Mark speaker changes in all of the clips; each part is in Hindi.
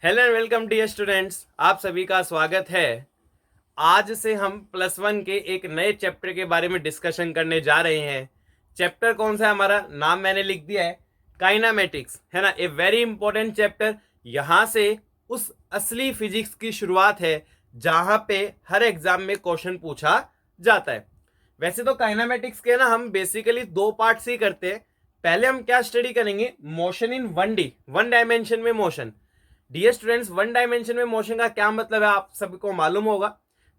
Speaker 1: Hello and welcome dear students, आप सभी का स्वागत है। आज से हम +1 के एक नए चैप्टर के बारे में डिस्कशन करने जा रहे हैं। चैप्टर कौन सा है? हमारा नाम मैंने लिख दिया है, काइनामेटिक्स, है ना। A very important chapter. यहाँ से उस असली फिजिक्स की शुरुआत है जहां पे हर एग्जाम में क्वेश्चन पूछा जाता है। वैसे तो काइनामेटिक्स के ना हम बेसिकली दो पार्ट्स ही करते हैं। पहले हम क्या स्टडी करेंगे? Motion in 1D, one dimension में motion. Dear students, one dimension में मोशन का क्या मतलब है आप सबको मालूम होगा।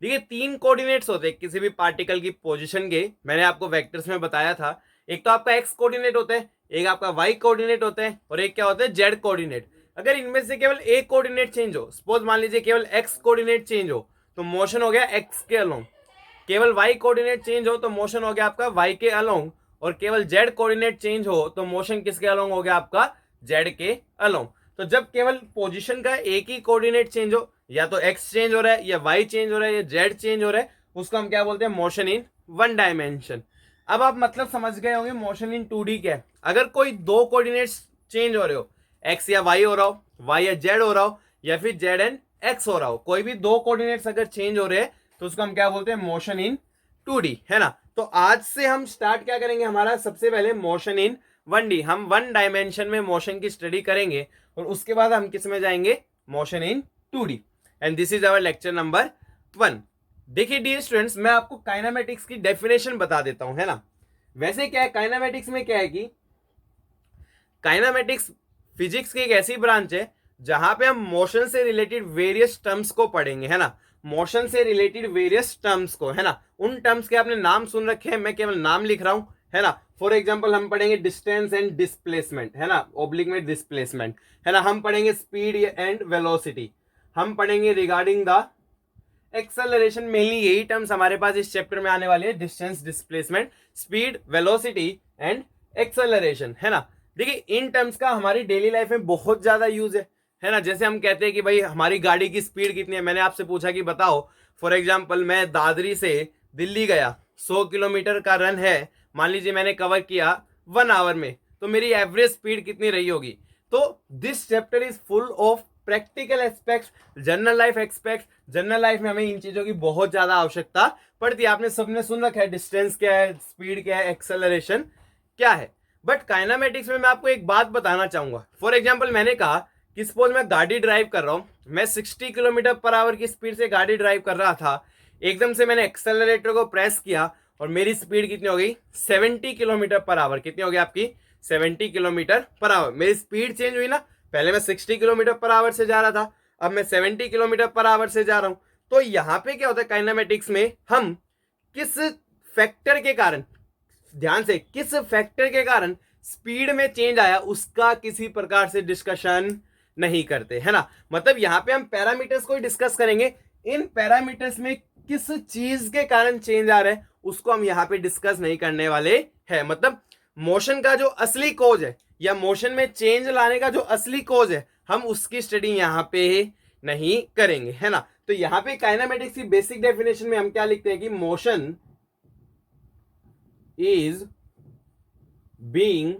Speaker 1: देखिए, तीन कोऑर्डिनेट्स होते हैं किसी भी पार्टिकल की पोजीशन के। मैंने आपको वेक्टर्स में बताया था। एक तो आपका एक्स कोऑर्डिनेट होता है, एक आपका वाई कोऑर्डिनेट होता है, और एक क्या होता है? Z coordinate. अगर इनमें से केवल एक कोऑर्डिनेट चेंज हो, सपोज मान लीजिए केवल एक्स कोऑर्डिनेट चेंज हो, तो मोशन हो गया एक्स के अलोंग। केवल वाई कोऑर्डिनेट चेंज हो तो मोशन हो गया आपका वाई के अलोंग। और केवल जेड कोऑर्डिनेट चेंज हो तो मोशन किसके अलोंग हो गया? आपका जेड के अलोंग। तो जब केवल पोजीशन का एक ही कोऑर्डिनेट चेंज हो, या तो एक्स चेंज हो रहा है, या वाई चेंज हो रहा है, या जेड चेंज हो रहा है, उसको हम क्या बोलते हैं? Motion in one dimension. अब आप मतलब समझ गए होंगे मोशन इन 2D क्या है। अगर कोई दो कोऑर्डिनेट्स चेंज हो रहे हो, एक्स या वाई हो रहा हो, वाई या जेड हो रहा हो, या फिर जेड एंड एक्स हो रहा हो, कोई भी दो कोऑर्डिनेट्स अगर चेंज हो रहे हैं तो उसको हम क्या बोलते हैं? मोशन इन 2D, है ना। तो आज से हम स्टार्ट क्या करेंगे? हमारा सबसे पहले मोशन इन 1D, हम वन डायमेंशन में मोशन की स्टडी करेंगे। और उसके बाद हम किस में जाएंगे? Motion in 2D। And this is our lecture number 1। देखिए डियर स्टूडेंट्स, मैं आपको काइनामेटिक्स की डेफिनेशन बता देता हूं, है ना। वैसे क्या है काइनामेटिक्स में? क्या है कि काइनामेटिक्स फिजिक्स की एक ऐसी ब्रांच है जहां पे हम मोशन से रिलेटेड वेरियस टर्म्स को पढ़ेंगे, है ना। मोशन से रिलेटेड वेरियस टर्म्स को, है ना। उन टर्म्स के आपने नाम सुन रखे हैं, मैं केवल नाम लिख रहा हूं, है ना। फॉर एग्जांपल हम पढ़ेंगे डिस्टेंस एंड डिस्प्लेसमेंट, है ना, ओब्लिक में डिस्प्लेसमेंट, है ना। हम पढ़ेंगे स्पीड एंड वेलोसिटी। हम पढ़ेंगे रिगार्डिंग द एक्सेलरेशन। मेनली यही टर्म्स हमारे पास इस चैप्टर में आने वाले हैं, distance, displacement, speed, velocity and acceleration, है ना। देखिए, इन टर्म्स का हमारी डेली लाइफ में बहुत ज्यादा यूज है ना। जैसे हम कहते हैं कि भाई हमारी गाड़ी की स्पीड कितनी है। मैंने आपसे पूछा कि बताओ, फॉर एग्जाम्पल मैं दादरी से दिल्ली गया, 100 किलोमीटर का रन है, मान लीजिए मैंने कवर किया 1 आवर में, तो मेरी एवरेज स्पीड कितनी रही होगी? तो this chapter is full of practical aspects, general life expect. General life में हमें इन चीजों की बहुत ज्यादा आवश्यकता पड़ती है। आपने सबने सुन रखा है डिस्टेंस क्या है, स्पीड क्या है, एक्सेलरेशन क्या है। बट काइनामेटिक्स में मैं आपको एक बात बताना चाहूंगा। फॉर एग्जाम्पल मैंने कहा कि सपोज मैं गाड़ी ड्राइव कर रहा हूं, मैं 60 किलोमीटर पर आवर की स्पीड से गाड़ी ड्राइव कर रहा था। एकदम से मैंने एक्सेलरेटर को प्रेस किया और मेरी स्पीड कितनी हो गई? 70 किलोमीटर पर आवर। कितनी हो गई आपकी? 70 किलोमीटर पर आवर। मेरी स्पीड चेंज हुई ना। पहले मैं 60 किलोमीटर पर आवर से जा रहा था, अब मैं 70 किलोमीटर पर आवर से जा रहा हूं। तो यहां पे क्या होता है काइनामेटिक्स में? हम किस फैक्टर के कारण, ध्यान से, किस फैक्टर के कारण स्पीड में चेंज आया उसका किसी प्रकार से डिस्कशन नहीं करते, है ना। मतलब यहां पे हम पैरामीटर्स को ही डिस्कस करेंगे। इन पैरामीटर्स में किस चीज के कारण चेंज आ रहा है उसको हम यहां पे डिस्कस नहीं करने वाले हैं। मतलब मोशन का जो असली कोज है, या मोशन में चेंज लाने का जो असली कोज है, हम उसकी स्टडी यहां पे नहीं करेंगे, है ना। तो यहां पे काइनामेटिक्स की बेसिक डेफिनेशन में हम क्या लिखते हैं कि motion is being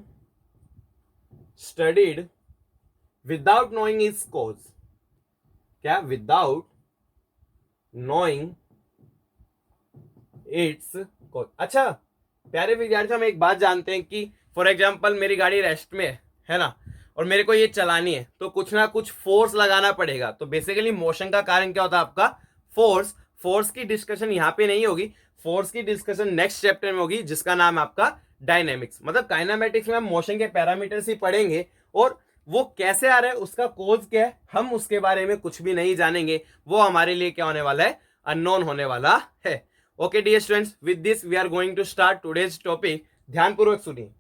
Speaker 1: studied without knowing its cause। क्या? without knowing its cause। अच्छा प्यारे विद्यार्थियों, हम एक बात जानते हैं कि फॉर एग्जाम्पल मेरी गाड़ी रेस्ट में है ना, और मेरे को ये चलानी है, तो कुछ ना कुछ फोर्स लगाना पड़ेगा। तो बेसिकली मोशन का कारण क्या होता है? आपका फोर्स। फोर्स की डिस्कशन यहाँ पे नहीं होगी, फोर्स की डिस्कशन नेक्स्ट चैप्टर में होगी जिसका नाम है आपका डायनेमिक्स। मतलब काइनामेटिक्स में हम मोशन के पैरामीटर्स ही पढ़ेंगे, और वो कैसे आ रहा है, उसका कोज क्या है, हम उसके बारे में कुछ भी नहीं जानेंगे। वो हमारे लिए क्या होने वाला है? अननोन होने वाला है। Okay dear students, with this we are going to start today's topic. ध्यानपूर्वक सुनिए।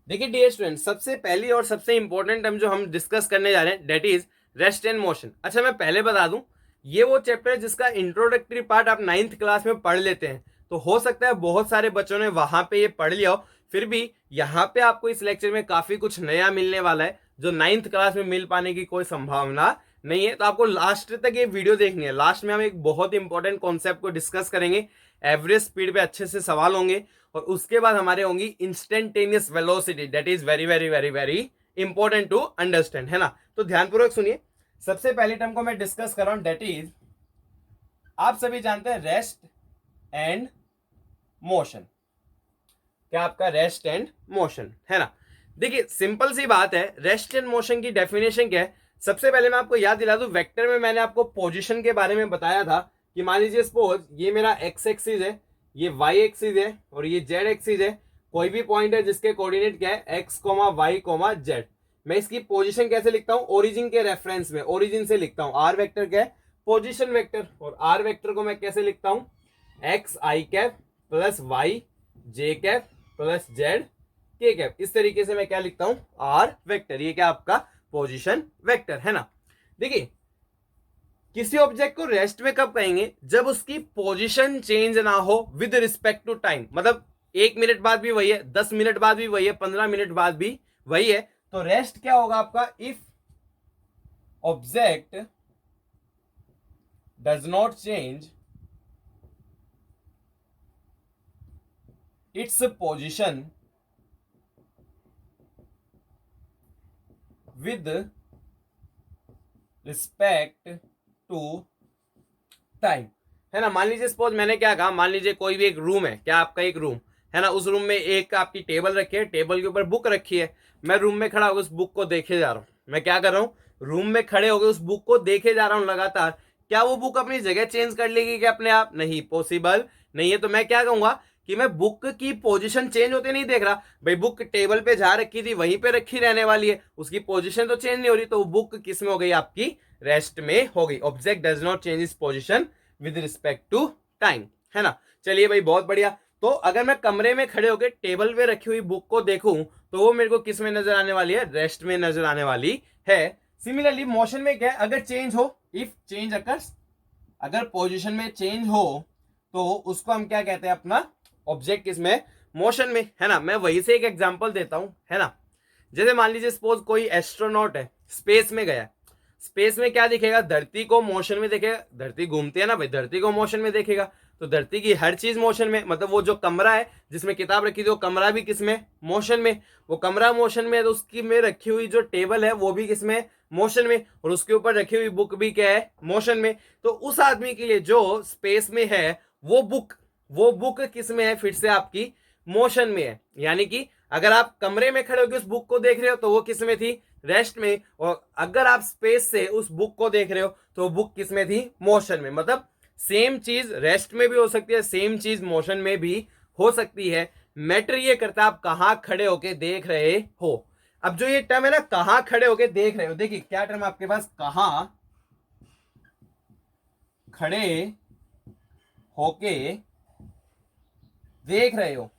Speaker 1: देखिए डियर स्टूडेंट, सबसे पहली और सबसे इंपॉर्टेंट टर्म जो हम डिस्कस करने जा रहे हैं, that is rest and motion. अच्छा मैं पहले बता दूं, ये वो चैप्टर है जिसका इंट्रोडक्टरी पार्ट आप 9th क्लास में पढ़ लेते हैं। तो हो सकता है बहुत सारे बच्चों ने वहां पे ये पढ़ लिया हो, फिर भी यहाँ पे आपको इस लेक्चर में काफी कुछ नया मिलने वाला है जो 9th क्लास में मिल पाने की कोई संभावना नहीं है तो आपको लास्ट तक ये वीडियो देखनी है। लास्ट में हम एक बहुत इंपॉर्टेंट कॉन्सेप्ट को डिस्कस करेंगे, एवरेज स्पीड पे अच्छे से सवाल होंगे, और उसके बाद हमारे होंगी instantaneous velocity, that is very very very very important to understand, है ना। तो ध्यानपूर्वक सुनिए। सबसे पहले टर्म को मैं डिस्कस कर रहा हूं, दैट इज, आप सभी जानते हैं रेस्ट एंड मोशन। क्या आपका रेस्ट एंड मोशन, है ना। देखिए सिंपल सी बात है, रेस्ट एंड मोशन की डेफिनेशन क्या है। सबसे पहले मैं आपको याद दिला दूं, वेक्टर में मैंने आपको पोजीशन के बारे में बताया था कि मान लीजिए सपोज ये मेरा एक्स एक्सिस है, ये वाई एक्सिस है और ये जेड एक्सिस है। कोई भी पॉइंट है जिसके कोऑर्डिनेट क्या है, X comma Y comma Z. मैं इसकी पोजीशन कैसे लिखता हूं, ओरिजिन के रेफरेंस में, ओरिजिन से लिखता हूं। आर वेक्टर क्या है, पोजीशन वेक्टर, और आर वेक्टर को मैं कैसे लिखता हूं, एक्स आई कैप प्लस वाई जे कैप प्लस जेड के कैप। इस तरीके से मैं क्या लिखता हूं, आर वेक्टर। ये क्या आपका पोजीशन वेक्टर, है ना। देखिए किसी ऑब्जेक्ट को रेस्ट में कब कहेंगे, जब उसकी पोजीशन चेंज ना हो विद रिस्पेक्ट टू टाइम। मतलब 1 मिनट बाद भी वही है, 10 मिनट बाद भी वही है, 15 मिनट बाद भी वही है। तो रेस्ट क्या होगा आपका, if object does not change its position with respect to time, है ना। मान लीजिए सपोज मैंने क्या कहा, मान लीजिए कोई भी एक रूम है, क्या आपका एक रूम है ना, उस रूम में एक आपकी टेबल रखी है, टेबल के ऊपर बुक रखी है। मैं रूम में खड़ा होकर उस बुक को देखे जा रहा हूं। मैं क्या कर रहा हूं, रूम में खड़े होकर उस बुक को देखे जा रहा हूं लगातार। क्या वो बुक अपनी जगह चेंज कर लेगी क्या अपने आप, नहीं, पॉसिबल नहीं है। तो मैं क्या कहूंगा कि मैं बुक की पोजीशन चेंज होते नहीं देख रहा। भाई बुक टेबल पे जा रखी थी, वहीं पे रखी रहने वाली है, उसकी पोजीशन तो चेंज नहीं हो रही। तो वो बुक किस में हो गई, आपकी रेस्ट में हो गई। Object does not change is position with respect to time, है ना। चलिए भाई बहुत बढ़िया। तो अगर मैं कमरे में खड़े होकर टेबल पे रखी हुई बुक को देखूं तो वो मेरे को किस में नजर आने वाली है, रेस्ट में नजर आने वाली है। सिमिलरली मोशन में क्या है, अगर चेंज हो, इफ चेंज अकर्स, अगर पोजीशन में चेंज हो तो उसको हम क्या कहते हैं, अपना ऑब्जेक्ट किसमें, मोशन में, है ना। मैं वही से एक एग्जांपल देता हूं, है ना। जैसे मान लीजिए सपोज कोई एस्ट्रोनॉट है, स्पेस में गया। स्पेस में क्या दिखेगा, धरती को मोशन में देखेगा। धरती घूमती है ना भाई, धरती को मोशन में देखेगा। तो धरती की हर चीज मोशन में, मतलब वो जो कमरा है जिसमें किताब रखी थी, वो कमरा भी किसमें, मोशन में। वो कमरा मोशन में है तो उसकी में रखी हुई जो टेबल है वो भी किसमें, मोशन में, और उसके ऊपर रखी हुई बुक भी क्या है, मोशन में। तो उस आदमी के लिए जो स्पेस में है वो बुक किस में है, फिर से आपकी मोशन में है। यानी कि अगर आप कमरे में खड़े होकर उस बुक को देख रहे हो तो वो किस में थी, रेस्ट में। और अगर आप स्पेस से उस बुक को देख रहे हो तो बुक किस में थी, मोशन में। मतलब सेम चीज रेस्ट में भी हो सकती है, सेम चीज मोशन में भी हो सकती है। मैटर ये करता है आप कहां खड़े होके देख रहे हो। अब जो ये टर्म है ना, कहां खड़े होके देख रहे हो, देखिए क्या टर्म आपके पास, कहां खड़े होके देख रहे हो।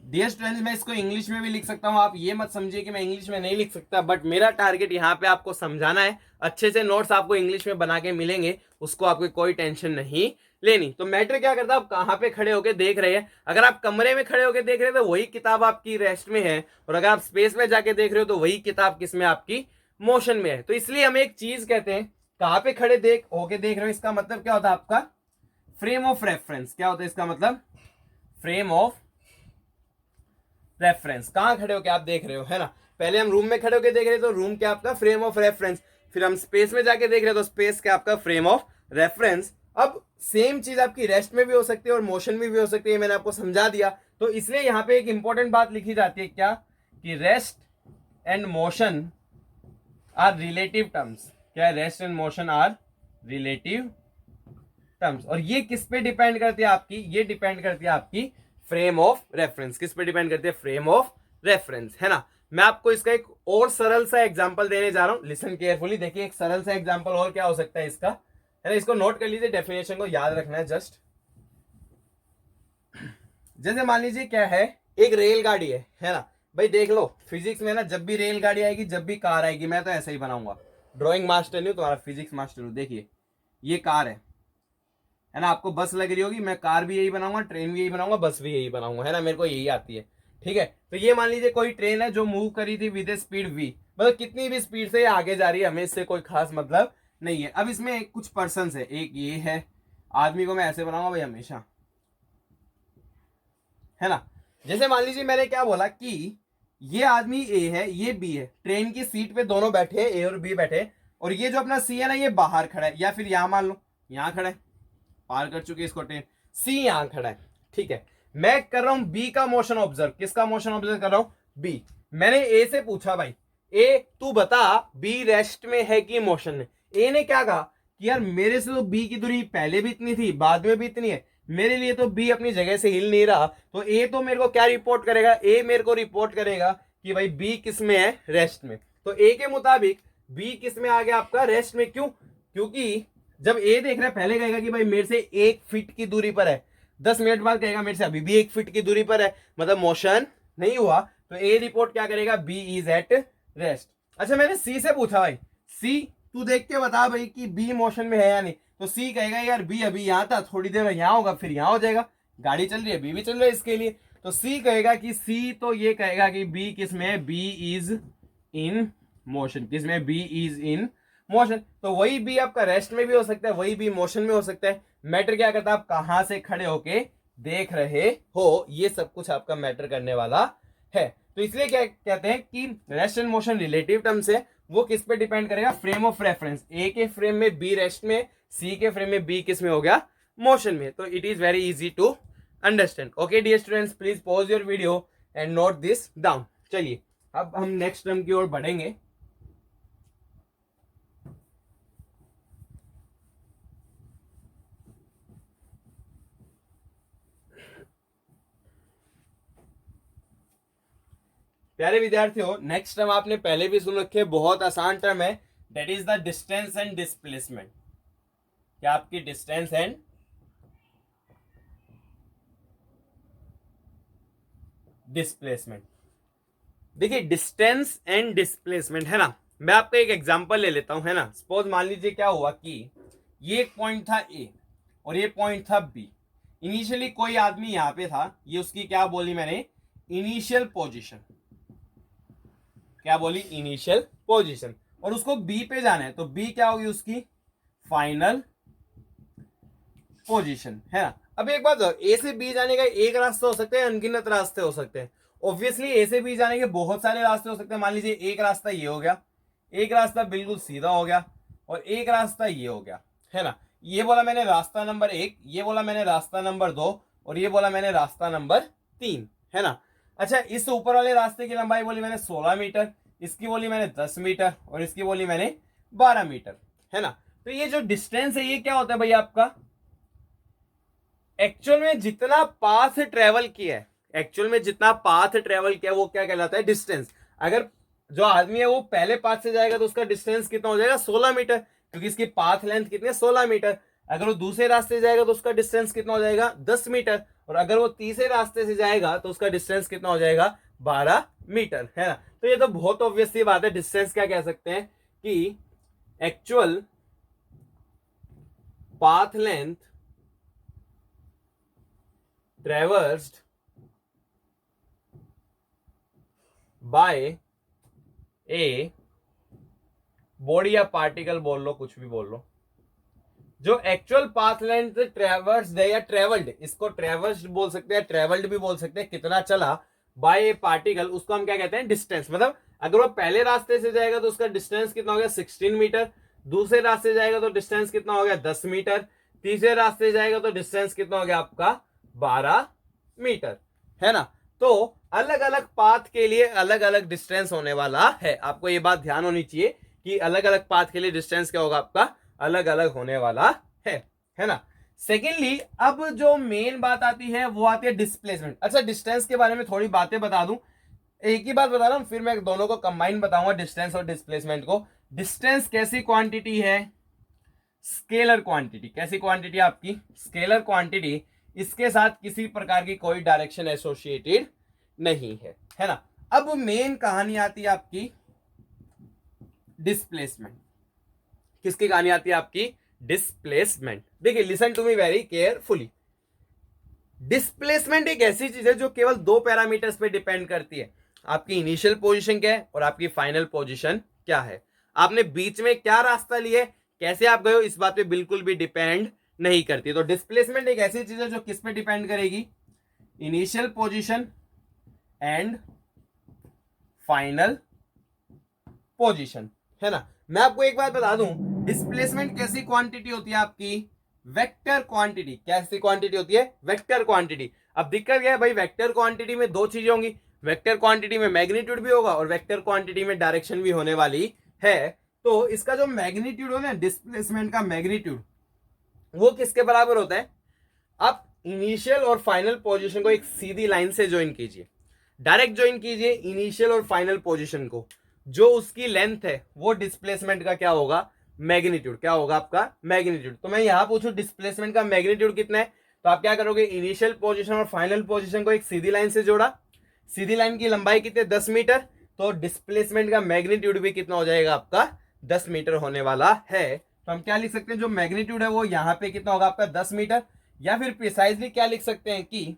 Speaker 1: डियर स्टूडेंट्स, मैं इसको इंग्लिश में भी लिख सकता हूं, आप ये मत समझिए कि मैं इंग्लिश में नहीं लिख सकता, बट मेरा टारगेट यहाँ पे आपको समझाना है। अच्छे से नोट्स आपको इंग्लिश में बना के मिलेंगे, उसको आपको कोई टेंशन नहीं लेनी। तो मैटर क्या करता है, आप कहाँ पे खड़े होके देख रहे हैं। अगर आप कमरे में खड़े होके देख रहे हैं तो वही किताब आपकी रेस्ट में है, और अगर आप स्पेस में जाके देख रहे हो तो वही किताब किस में, आपकी मोशन में है। तो इसलिए हम एक चीज कहते हैं, कहाँ पे खड़े होके देख रहे हो, इसका मतलब क्या होता है आपका, फ्रेम ऑफ रेफरेंस। क्या होता है इसका मतलब, फ्रेम ऑफ रेफरेंस। कहां खड़े होकर आप देख रहे हो, है ना। पहले हम रूम में खड़े होकर देख रहे हैं तो रूम क्या आपका फ्रेम ऑफ रेफरेंस। फिर हम स्पेस में जाके देख रहे हैं तो स्पेस क्या आपका फ्रेम ऑफ रेफरेंस। अब सेम चीज आपकी रेस्ट में भी हो सकती है और मोशन में भी हो सकती है, मैंने आपको समझा दिया। तो इसलिए यहां पे एक इंपॉर्टेंट बात लिखी जाती है, क्या, कि rest and motion are relative terms. क्या, rest and motion are relative terms. और ये किस पे डिपेंड करती है आपकी, ये डिपेंड करती है आपकी फ्रेम ऑफ रेफरेंस। किस पे डिपेंड करती है, फ्रेम ऑफ रेफरेंस, है ना। मैं आपको इसका एक और सरल सा एग्जांपल देने जा रहा हूं, लिसन केयरफुली। देखिए एक सरल सा एग्जांपल और क्या हो सकता है इसका, है ना। इसको नोट कर लीजिए, डेफिनेशन को याद रखना है जस्ट। जैसे मान लीजिए क्या है, एक रेलगाड़ी है ना। भाई देख लो फिजिक्स में ना, जब भी रेलगाड़ी आएगी, जब भी कार आएगी, मैं तो ऐसा ही बनाऊंगा। ड्रॉइंग मास्टर नहीं हूं, तुम्हारा फिजिक्स मास्टर हूं। देखिए ये कार है ना। आपको बस लग रही होगी, मैं कार भी यही बनाऊंगा, ट्रेन भी यही बनाऊंगा, बस भी यही बनाऊंगा, है ना। मेरे को यही आती है, ठीक है। तो ये मान लीजिए कोई ट्रेन है जो मूव करी थी विद स्पीड v। मतलब कितनी भी स्पीड से ये आगे जा रही है हमें इससे कोई खास मतलब नहीं है। अब इसमें कुछ पर्सन है, एक ये है, आदमी को मैं ऐसे बनाऊंगा भाई हमेशा, है ना। जैसे मान लीजिए मैंने क्या बोला कि ये आदमी ए है, ये बी है, ट्रेन की सीट पे दोनों बैठे, ए और बी बैठे, और ये जो अपना सी है ना ये बाहर खड़ा है, या फिर यहां मान लो यहां खड़ा है, पार कर चुकी है इसको ट्रेन, सी यहां खड़ा है, ठीक है। मैं कर रहा हूं बी का मोशन ऑब्जर्व, किसका मोशन ऑब्जर्व कर रहा हूं, बी। मैंने ए से पूछा भाई ए तू बता बी रेस्ट में है कि मोशन में। ए ने क्या कहा कि यार मेरे से तो बी की दूरी पहले भी इतनी थी बाद में भी इतनी है, मेरे लिए तो बी अपनी जगह से हिल नहीं रहा, तो ए तो मेरे को क्या रिपोर्ट करेगा, ए मेरे को रिपोर्ट करेगा कि भाई बी किस में है, रेस्ट में। तो ए के मुताबिक बी किस में आ गया आपका, रेस्ट में। क्यों, क्योंकि जब ए देख रहा है पहले कहेगा कि भाई मेरे से 1 फीट की दूरी पर है, 10 मिनट बाद कहेगा मेरे से अभी भी 1 फीट की दूरी पर है, मतलब मोशन नहीं हुआ, तो ए रिपोर्ट क्या करेगा, बी इज एट रेस्ट। अच्छा मैंने सी से पूछा भाई सी तू देख के बता भाई कि बी मोशन में है या नहीं, तो सी कहेगा यार बी अभी यहां था, थोड़ी देर में यहां होगा, फिर यहां हो जाएगा, गाड़ी चल रही है, बी भी चल रहा है इसके लिए, तो सी कहेगा कि सी तो ये कहेगा कि बी किस में है, बी इज इन मोशन, किस में, बी इज इन मोशन। तो वही बी आपका रेस्ट में भी हो सकता है, वही बी मोशन में हो सकता है, मैटर क्या करता है आप कहां से खड़े होके देख रहे हो, ये सब कुछ आपका मैटर करने वाला है। तो इसलिए क्या कहते हैं कि rest and motion relative terms है, वो किस पे डिपेंड करेगा, फ्रेम ऑफ रेफरेंस, ए के फ्रेम में बी रेस्ट में, सी के फ्रेम में बी किस में हो गया, मोशन में। तो it is very easy to understand. Okay dear students, please pause your video and note this down. चलिए अब हम नेक्स्ट टर्म की ओर बढ़ेंगे। प्यारे विद्यार्थियों, नेक्स्ट टर्म आपने पहले भी सुन रखे, बहुत आसान टर्म है, that is the distance and displacement. क्या आपकी डिस्टेंस एंड डिस्प्लेसमेंट। देखिए डिस्टेंस एंड डिस्प्लेसमेंट है ना, मैं आपका एक एग्जांपल ले लेता हूं, है ना। सपोज मान लीजिए क्या हुआ कि ये एक पॉइंट था ए और ये पॉइंट था बी। इनिशियली कोई आदमी यहां पे था, ये उसकी क्या बोली मैंने, इनिशियल पोजीशन, क्या बोली, इनिशियल पोजीशन, और उसको बी पे जाना है, तो बी क्या होगी उसकी फाइनल पोजीशन, है ना। अब एक बात, ए से बी जाने का एक रास्ता हो सकता है, अनगिनत रास्ते हो सकते हैं। ऑब्वियसली ए से बी जाने के बहुत सारे रास्ते हो सकते हैं। मान लीजिए एक रास्ता ये हो गया, एक रास्ता बिल्कुल सीधा हो गया, और एक रास्ता ये हो गया, है ना। ये बोला मैंने रास्ता नंबर 1, ये बोला मैंने रास्ता नंबर 2, और ये बोला मैंने रास्ता नंबर 3, है ना। अच्छा इस ऊपर वाले रास्ते की लंबाई बोली मैंने 16 मीटर, इसकी बोली मैंने 10 मीटर, और इसकी बोली मैंने 12 मीटर, है ना। तो ये जो डिस्टेंस है ये क्या होता है भाई आपका, एक्चुअल में जितना पाथ ट्रेवल किया है, एक्चुअल में जितना पाथ ट्रेवल किया वो क्या कहलाता है, डिस्टेंस। अगर जो आदमी है वो पहले पाथ से जाएगा तो उसका डिस्टेंस कितना हो जाएगा, 16 मीटर, क्योंकि इसकी पाथ लेंथ कितनी है, 16 मीटर। अगर वो दूसरे रास्ते से जाएगा तो उसका डिस्टेंस कितना हो जाएगा, 10 मीटर, और अगर वो तीसरे रास्ते से जाएगा तो उसका डिस्टेंस कितना हो जाएगा, 12 मीटर, है ना। तो ये तो बहुत ऑब्वियस सी बात है, डिस्टेंस क्या कह सकते हैं कि actual path length traversed by a body या पार्टिकल बोल लो, कुछ भी बोल लो, जो एक्चुअल पाथ लेंथ ट्रेवर्स्ड है या ट्रेवल्ड, इसको ट्रेवर्स्ड बोल सकते हैं, ट्रेवल्ड भी बोल सकते हैं, कितना चला बाय ए पार्टिकल, उसको हम क्या कहते हैं, डिस्टेंस। मतलब अगर वो पहले रास्ते से जाएगा तो उसका डिस्टेंस कितना हो गया, 16 मीटर, दूसरे रास्ते से जाएगा तो डिस्टेंस कितना हो गया, 10 मीटर, तीसरे रास्ते से जाएगा तो डिस्टेंस कितना हो गया आपका, 12 मीटर, है ना। तो अलग अलग पाथ के लिए अलग अलग डिस्टेंस होने वाला है, आपको ये बात ध्यान होनी चाहिए कि अलग अलग पाथ के लिए डिस्टेंस क्या होगा आपका, अलग अलग होने वाला है ना। सेकेंडली अब जो मेन बात आती है वो आती है डिस्प्लेसमेंट। अच्छा डिस्टेंस के बारे में थोड़ी बातें बता दूं, एक ही बात बता रहा हूं, फिर मैं दोनों को कंबाइन बताऊंगा, डिस्टेंस और डिस्प्लेसमेंट को। डिस्टेंस कैसी क्वांटिटी है, स्केलर क्वांटिटी। कैसी क्वांटिटी आपकी, स्केलर क्वांटिटी, इसके साथ किसी प्रकार की कोई डायरेक्शन एसोसिएटेड नहीं है ना। अब मेन कहानी आती है आपकी डिस्प्लेसमेंट। किसकी कहानी आती है आपकी, डिस्प्लेसमेंट। देखिए listen to me very carefully. Displacement एक ऐसी चीज है जो केवल 2 पैरामीटर्स पे डिपेंड करती है। आपकी इनिशियल पोजीशन क्या है और आपकी फाइनल पोजीशन क्या है। आपने बीच में क्या रास्ता लिया है, कैसे आप गए हो, इस बात पे बिल्कुल भी डिपेंड नहीं करती। तो डिस्प्लेसमेंट एक ऐसी चीज है जो किस पे डिपेंड करेगी, initial position and final position, है ना। मैं आपको एक बात बता दूं, डिस्प्लेसमेंट कैसी क्वांटिटी होती है आपकी, वेक्टर क्वांटिटी। कैसी क्वांटिटी होती है, वेक्टर क्वांटिटी। अब दिक्कत क्या है भाई, वेक्टर क्वांटिटी में दो चीजें होंगी, वेक्टर क्वांटिटी में मैग्नीट्यूड भी होगा और वेक्टर क्वांटिटी में डायरेक्शन भी होने वाली है। तो इसका जो मैग्नीट्यूड हो ना, डिस्प्लेसमेंट का मैग्नीट्यूड, वो किसके बराबर होता है, आप इनिशियल और फाइनल पोजीशन को एक सीधी लाइन से ज्वाइन कीजिए, डायरेक्ट ज्वाइन कीजिए इनिशियल और फाइनल पोजीशन को, जो उसकी लेंथ है वो डिस्प्लेसमेंट का क्या होगा, मैग्नीट्यूड। क्या होगा आपका मैग्नीट्यूड। तो मैं यहां पूछूं डिस्प्लेसमेंट का मैग्नीट्यूड कितना है, तो आप क्या करोगे, इनिशियल पोजीशन और फाइनल पोजीशन को एक सीधी लाइन से जोड़ा, सीधी लाइन की लंबाई कितने 10 मीटर, तो डिस्प्लेसमेंट का मैग्नीट्यूड भी कितना हो जाएगा आपका 10 मीटर होने वाला है। तो हम क्या लिख सकते हैं, जो मैग्नीट्यूड है वो यहाँ पे कितना होगा आपका 10 मीटर, या फिर प्रिसाइजली क्या लिख सकते हैं कि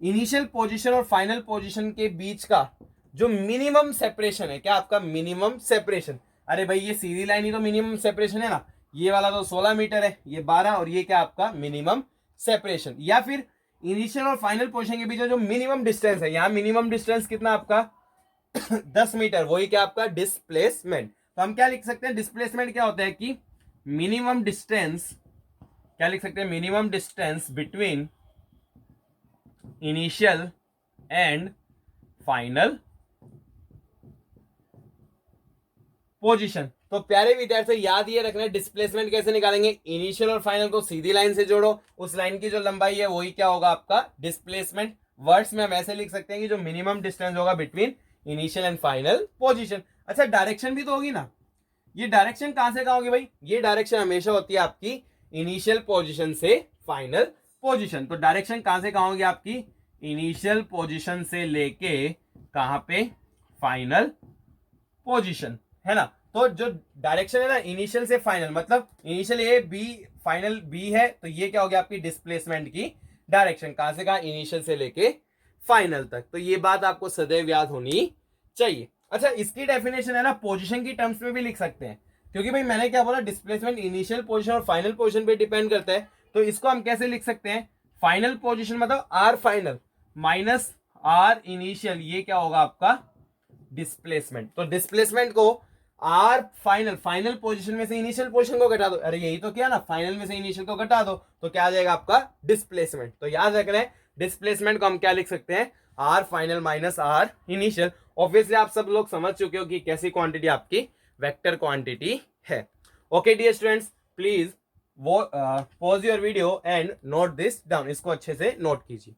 Speaker 1: इनिशियल पोजीशन और फाइनल पोजीशन के बीच का जो मिनिमम सेपरेशन है, क्या आपका मिनिमम सेपरेशन। अरे भाई ये सीधी लाइन ही तो मिनिमम सेपरेशन है ना, ये वाला तो 16 मीटर है, ये 12, और ये क्या आपका मिनिमम सेपरेशन। या फिर इनिशियल और फाइनल पोजीशन के बीच जो मिनिमम डिस्टेंस है, यहाँ मिनिमम डिस्टेंस कितना आपका 10 मीटर, वही क्या आपका डिस्प्लेसमेंट। तो हम क्या लिख सकते हैं, डिस्प्लेसमेंट क्या होता है कि मिनिमम डिस्टेंस, क्या लिख सकते हैं, minimum distance between initial and final position. तो प्यारे विद्यार्थी याद ये रखना है, डिस्प्लेसमेंट कैसे निकालेंगे, इनिशियल और फाइनल को सीधी लाइन से जोड़ो, उस लाइन की जो लंबाई है वही क्या होगा आपका डिस्प्लेसमेंट। वर्ड्स में हम ऐसे लिख सकते हैं कि जो मिनिमम डिस्टेंस होगा between initial and final position. अच्छा डायरेक्शन भी तो होगी ना, ये डायरेक्शन कहां से कहां होगी भाई, ये डायरेक्शन हमेशा होती है आपकी इनिशियल पोजीशन से फाइनल पोजीशन। तो डायरेक्शन कहां से कहां होगी आपकी, इनिशियल पोजीशन से लेके कहां पे, फाइनल पोजीशन, है ना। तो जो डायरेक्शन है ना इनिशियल से फाइनल, मतलब initial A B final B है, तो ये क्या हो गया आपकी डिस्प्लेसमेंट की डायरेक्शन, कहां से कहां, इनिशियल से लेके फाइनल तक। तो ये बात आपको सदैव याद होनी चाहिए। अच्छा इसकी डेफिनेशन है ना पोजीशन की टर्म्स में भी लिख सकते हैं, क्योंकि भाई मैंने क्या बोला, डिस्प्लेसमेंट इनिशियल पोजीशन और फाइनल पोजीशन पे डिपेंड करता है। तो इसको हम कैसे लिख सकते हैं, फाइनल पोजीशन मतलब R final minus R initial, ये क्या होगा आपका डिस्प्लेसमेंट। तो डिस्प्लेसमेंट को आर फाइनल, फाइनल पोजीशन में से इनिशियल पोजीशन को घटा दो, अरे यही तो किया ना, फाइनल में से इनिशियल को घटा दो तो क्या आ जाएगा आपका डिस्प्लेसमेंट। तो याद रख रहे हैं डिस्प्लेसमेंट को हम क्या लिख सकते हैं, R final minus R initial. Obviously आप सब लोग समझ चुके हो कि कैसी क्वांटिटी आपकी वेक्टर क्वांटिटी है। ओके डियर स्टूडेंट्स, प्लीज वो pause your video and note this down, इसको अच्छे से नोट कीजिए।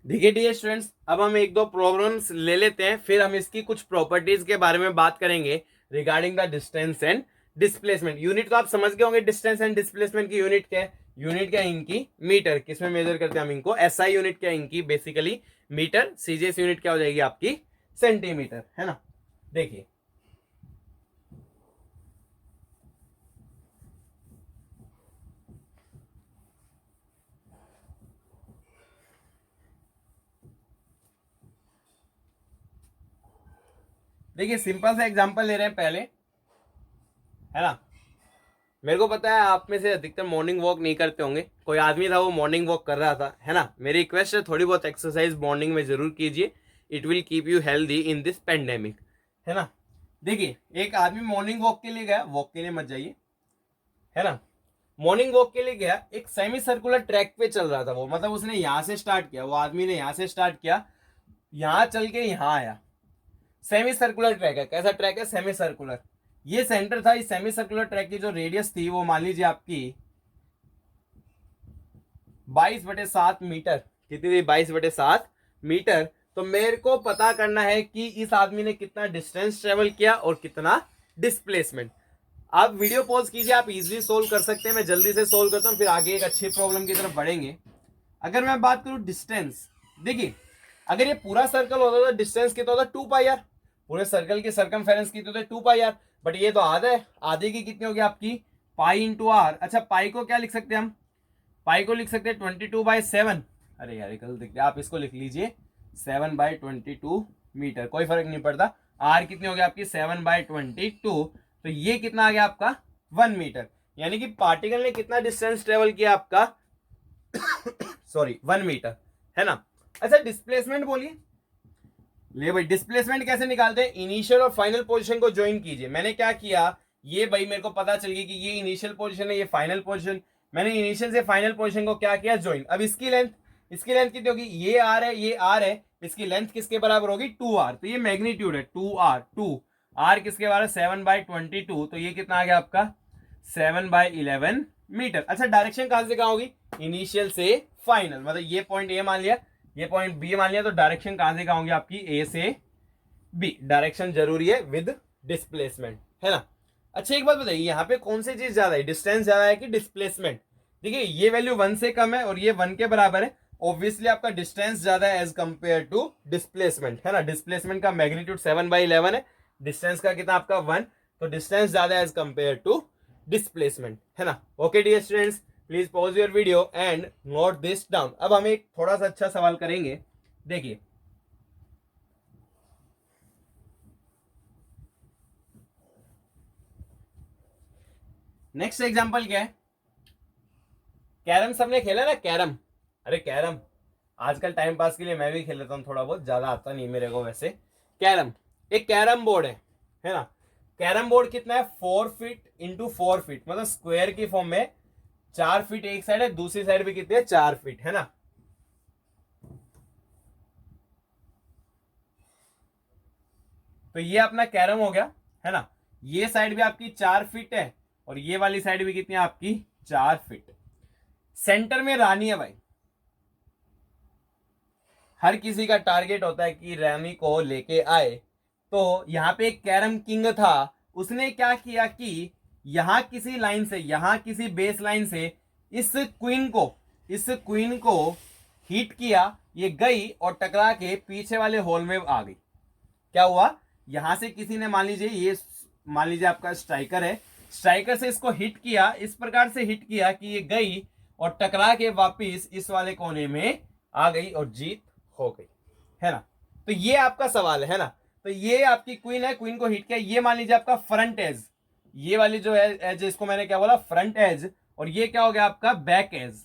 Speaker 1: देखिए डियर स्टूडेंट्स, अब हम एक दो प्रॉब्लम्स ले लेते हैं, फिर हम इसकी कुछ प्रॉपर्टीज के बारे में बात करेंगे regarding the distance and displacement. Unit तो आप समझ गए होंगे, डिस्टेंस एंड डिस्प्लेसमेंट की यूनिट क्या है, यूनिट क्या है इनकी मीटर, किसमें मेजर करते हैं हम इनको, एसआई यूनिट क्या है इनकी बेसिकली मीटर, सीजीएस यूनिट क्या हो जाएगी आपकी सेंटीमीटर, है ना। देखिए देखिए सिंपल सा एग्जांपल ले रहे हैं पहले, है ना। मेरे को पता है आप में से अधिकतर मॉर्निंग वॉक नहीं करते होंगे, कोई आदमी था वो मॉर्निंग वॉक कर रहा था, है ना। मेरी रिक्वेस्ट है थोड़ी बहुत एक्सरसाइज मॉर्निंग में जरूर कीजिए, it will keep you healthy in this pandemic, है ना। देखिए एक आदमी मॉर्निंग वॉक के लिए गया, वॉक के लिए मत जाइए, है ना, मॉर्निंग वॉक के लिए गया, एक सेमी सर्कुलर ट्रैक पे चल रहा था वो, मतलब उसने यहां से स्टार्ट किया, वो आदमी ने यहां से स्टार्ट किया, यहां चल के यहां आया। सेमी सर्कुलर ट्रैक है, कैसा ट्रैक है, सेमी सर्कुलर। ये सेंटर था, इस सेमी सर्कुलर ट्रैक की जो रेडियस थी वो मान लीजिए आपकी 22/7 मीटर, कितनी थी 22/7 मीटर। तो मेरे को पता करना है कि इस आदमी ने कितना डिस्टेंस ट्रेवल किया और कितना डिस्प्लेसमेंट। आप वीडियो पॉज कीजिए, आप इजीली सोल्व कर सकते हैं, मैं जल्दी से सोल्व करता हूं, फिर आगे एक अच्छी प्रॉब्लम की तरफ बढ़ेंगे। अगर मैं बात करूं डिस्टेंस, देखिए अगर ये पूरा सर्कल होता तो डिस्टेंस कितना होता 2πr, पूरे सर्कल की सर्कमफेरेंस कितनी होती 2πr, बट ये तो आधा है, आधे की कितनी होगी आपकी पाई इंटू आर। अच्छा पाई को क्या लिख सकते हैं हम, पाई को लिख सकते हैं 22/7, अरे यार गलत दिख गया, आप इसको लिख लीजिए 7/22 मीटर, कोई फर्क नहीं पड़ता। आर कितनी हो गई आपकी 7/22, तो ये कितना आ गया आपका 1 मीटर, यानी कि पार्टिकल ने कितना डिस्टेंस ट्रेवल किया आपका सॉरी 1 मीटर, है ना। अच्छा डिस्प्लेसमेंट बोलिए, ले भाई डिस्प्लेसमेंट कैसे निकालते हैं, इनिशियल और फाइनल पोजीशन को ज्वाइन कीजिए। मैंने क्या किया, ये भाई मेरे को पता चल गया कि ये इनिशियल पोजीशन है, ये फाइनल पोजीशन, मैंने इनिशियल से फाइनल पोजीशन को क्या किया, ज्वाइन। अब इसकी लेंथ कितनी होगी, ये आर है, ये आर है, इसकी लेंथ किसके बराबर होगी 2r, तो ये मैग्नीट्यूड है 2r, 2r किसके बराबर 7/22, तो ये कितना आ गया आपका 7/11 मीटर। अच्छा डायरेक्शन कहां से कहां होगी, इनिशियल से फाइनल, मतलब ये पॉइंट ए मान लिया, ये पॉइंट बी मान लिया, तो डायरेक्शन कहां से कहां होगी आपकी ए से बी, डायरेक्शन जरूरी है विद डिस्प्लेसमेंट, है ना। अच्छा एक बात बताइए, यहाँ पे कौन सी चीज ज्यादा है, डिस्टेंस ज्यादा है कि डिस्प्लेसमेंट। देखिए ये वैल्यू 1 से कम है और ये 1 के बराबर है, ऑब्वियसली आपका डिस्टेंस ज्यादा है एज कंपेयर टू डिस्प्लेसमेंट, है ना। डिस्प्लेसमेंट का मैग्नीट्यूड 7/11 है, डिस्टेंस का कितना आपका 1, तो डिस्टेंस ज्यादा है एज कंपेयर टू डिस्प्लेसमेंट, है ना। Okay dear students, please pause your video and note this down. अब हम एक थोड़ा सा अच्छा सवाल करेंगे, देखिए नेक्स्ट एग्जांपल क्या है, कैरम सबने खेला ना कैरम, अरे कैरम आजकल टाइम पास के लिए मैं भी खेल लेता हूँ थोड़ा बहुत, ज्यादा आता नहीं मेरे को वैसे। कैरम, एक कैरम बोर्ड है ना। कैरम बोर्ड कितना है 4 फीट इंटू 4 फीट, मतलब स्क्वायर की फॉर्म में 4 फीट एक साइड है, दूसरी साइड भी कितनी है 4 फीट, है ना। तो ये अपना कैरम हो गया, है ना। ये साइड भी आपकी 4 फीट है और ये वाली साइड भी कितनी है आपकी 4 फीट। सेंटर में रानी है भाई, हर किसी का टारगेट होता है कि रानी को लेके आए। तो यहां पे एक कैरम किंग था, उसने क्या किया कि यहां किसी लाइन से, यहां किसी बेस लाइन से इस क्वीन को हिट किया, ये गई और टकरा के पीछे वाले होल में आ गई। क्या हुआ, यहां से किसी ने मान लीजिए, ये मान लीजिए आपका स्ट्राइकर है, स्ट्राइकर से इसको हिट किया, इस प्रकार से हिट किया कि ये गई और टकरा के वापिस इस वाले कोने में आ गई और जीत हो गई, है ना। तो ये आपका सवाल है ना। तो ये आपकी क्वीन है, क्वीन को हिट किया, ये मान लीजिए आपका फ्रंट एज, ये वाली जो है एज, इसको मैंने क्या बोला फ्रंट एज, और ये क्या हो गया आपका बैक एज,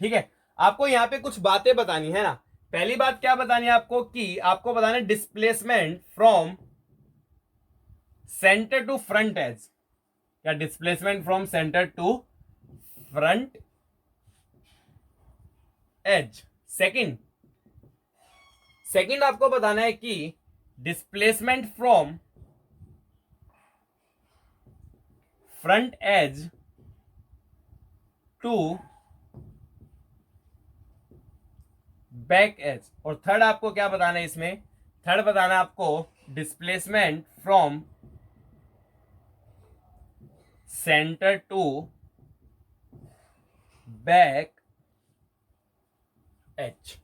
Speaker 1: ठीक है। आपको यहां पे कुछ बातें बतानी है ना। पहली बात क्या बतानी है आपको, कि आपको बताना है displacement from centre to front edge, या displacement from centre to front edge. Second आपको बताना है कि displacement from front edge to back edge. और थर्ड आपको क्या बताना है इसमें, थर्ड बताना आपको displacement from centre to back edge,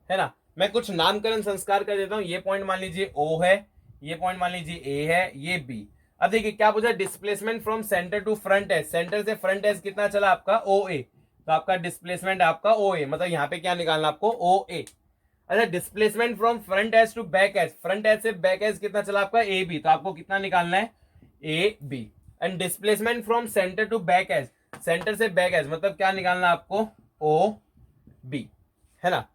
Speaker 1: है ना। मैं कुछ नामकरण संस्कार कर देता हूं, ये पॉइंट मान लीजिए ओ है, ये पॉइंट मान लीजिए ए है, ये बी। अब देखिए क्या पूछा, displacement from centre to front edge, centre से फ्रंट एज कितना चला आपका ओ ए, तो आपका डिस्प्लेसमेंट आपका ओ ए, मतलब यहां पे क्या निकालना आपको ओ ए। अच्छा displacement from front edge to back edge, front edge से बैक एज कितना चला आपका ए बी, तो आपको कितना निकालना है A B. And displacement from centre to back edge, centre से बैक एज मतलब क्या निकालना आपको ओ बी, है ना।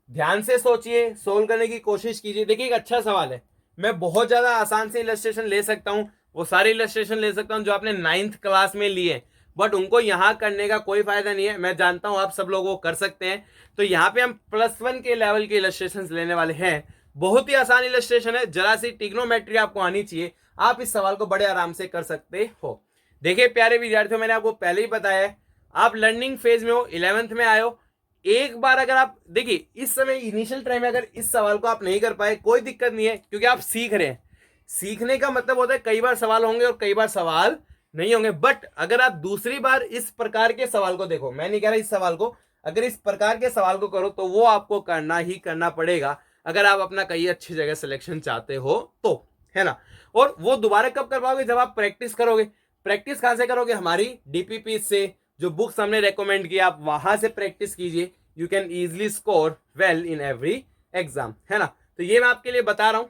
Speaker 1: ध्यान से सोचिए, सोल्व करने की कोशिश कीजिए। देखिए एक अच्छा सवाल है, मैं बहुत ज्यादा आसान से इलस्ट्रेशन ले सकता हूं, वो सारे इलस्ट्रेशन ले सकता हूं जो आपने 9th क्लास में लिए, बट उनको यहां करने का कोई फायदा नहीं है। मैं जानता हूं आप सब लोग वो कर सकते हैं, तो यहाँ पे हम +1 के लेवल के इलस्ट्रेशन लेने वाले हैं। बहुत ही आसान इलस्ट्रेशन है, जरा सी टिग्नोमेट्री आपको आनी चाहिए, आप इस सवाल को बड़े आराम से कर सकते हो। देखिए प्यारे विद्यार्थियों, मैंने आपको पहले ही बताया है, आप लर्निंग फेज में हो, 11th में आए हो। एक बार अगर आप देखिए इस समय इनिशियल टाइम में अगर इस सवाल को आप नहीं कर पाए कोई दिक्कत नहीं है, क्योंकि आप सीख रहे हैं। सीखने का मतलब होता है कई बार सवाल होंगे और कई बार सवाल नहीं होंगे, बट अगर आप दूसरी बार इस प्रकार के सवाल को देखो, मैं नहीं कह रहा इस सवाल को, अगर इस प्रकार के सवाल को करो तो वो आपको करना ही करना पड़ेगा, अगर आप अपना कई अच्छी जगह सिलेक्शन चाहते हो तो, है ना। और वो दोबारा कब कर पाओगे, जब आप प्रैक्टिस करोगे। प्रैक्टिस कहां से करोगे, हमारी डीपीपी से, जो बुक्स हमने रेकमेंड किया आप वहां से प्रैक्टिस कीजिए, you can easily score well in every exam, है ना। तो ये मैं आपके लिए बता रहा हूं।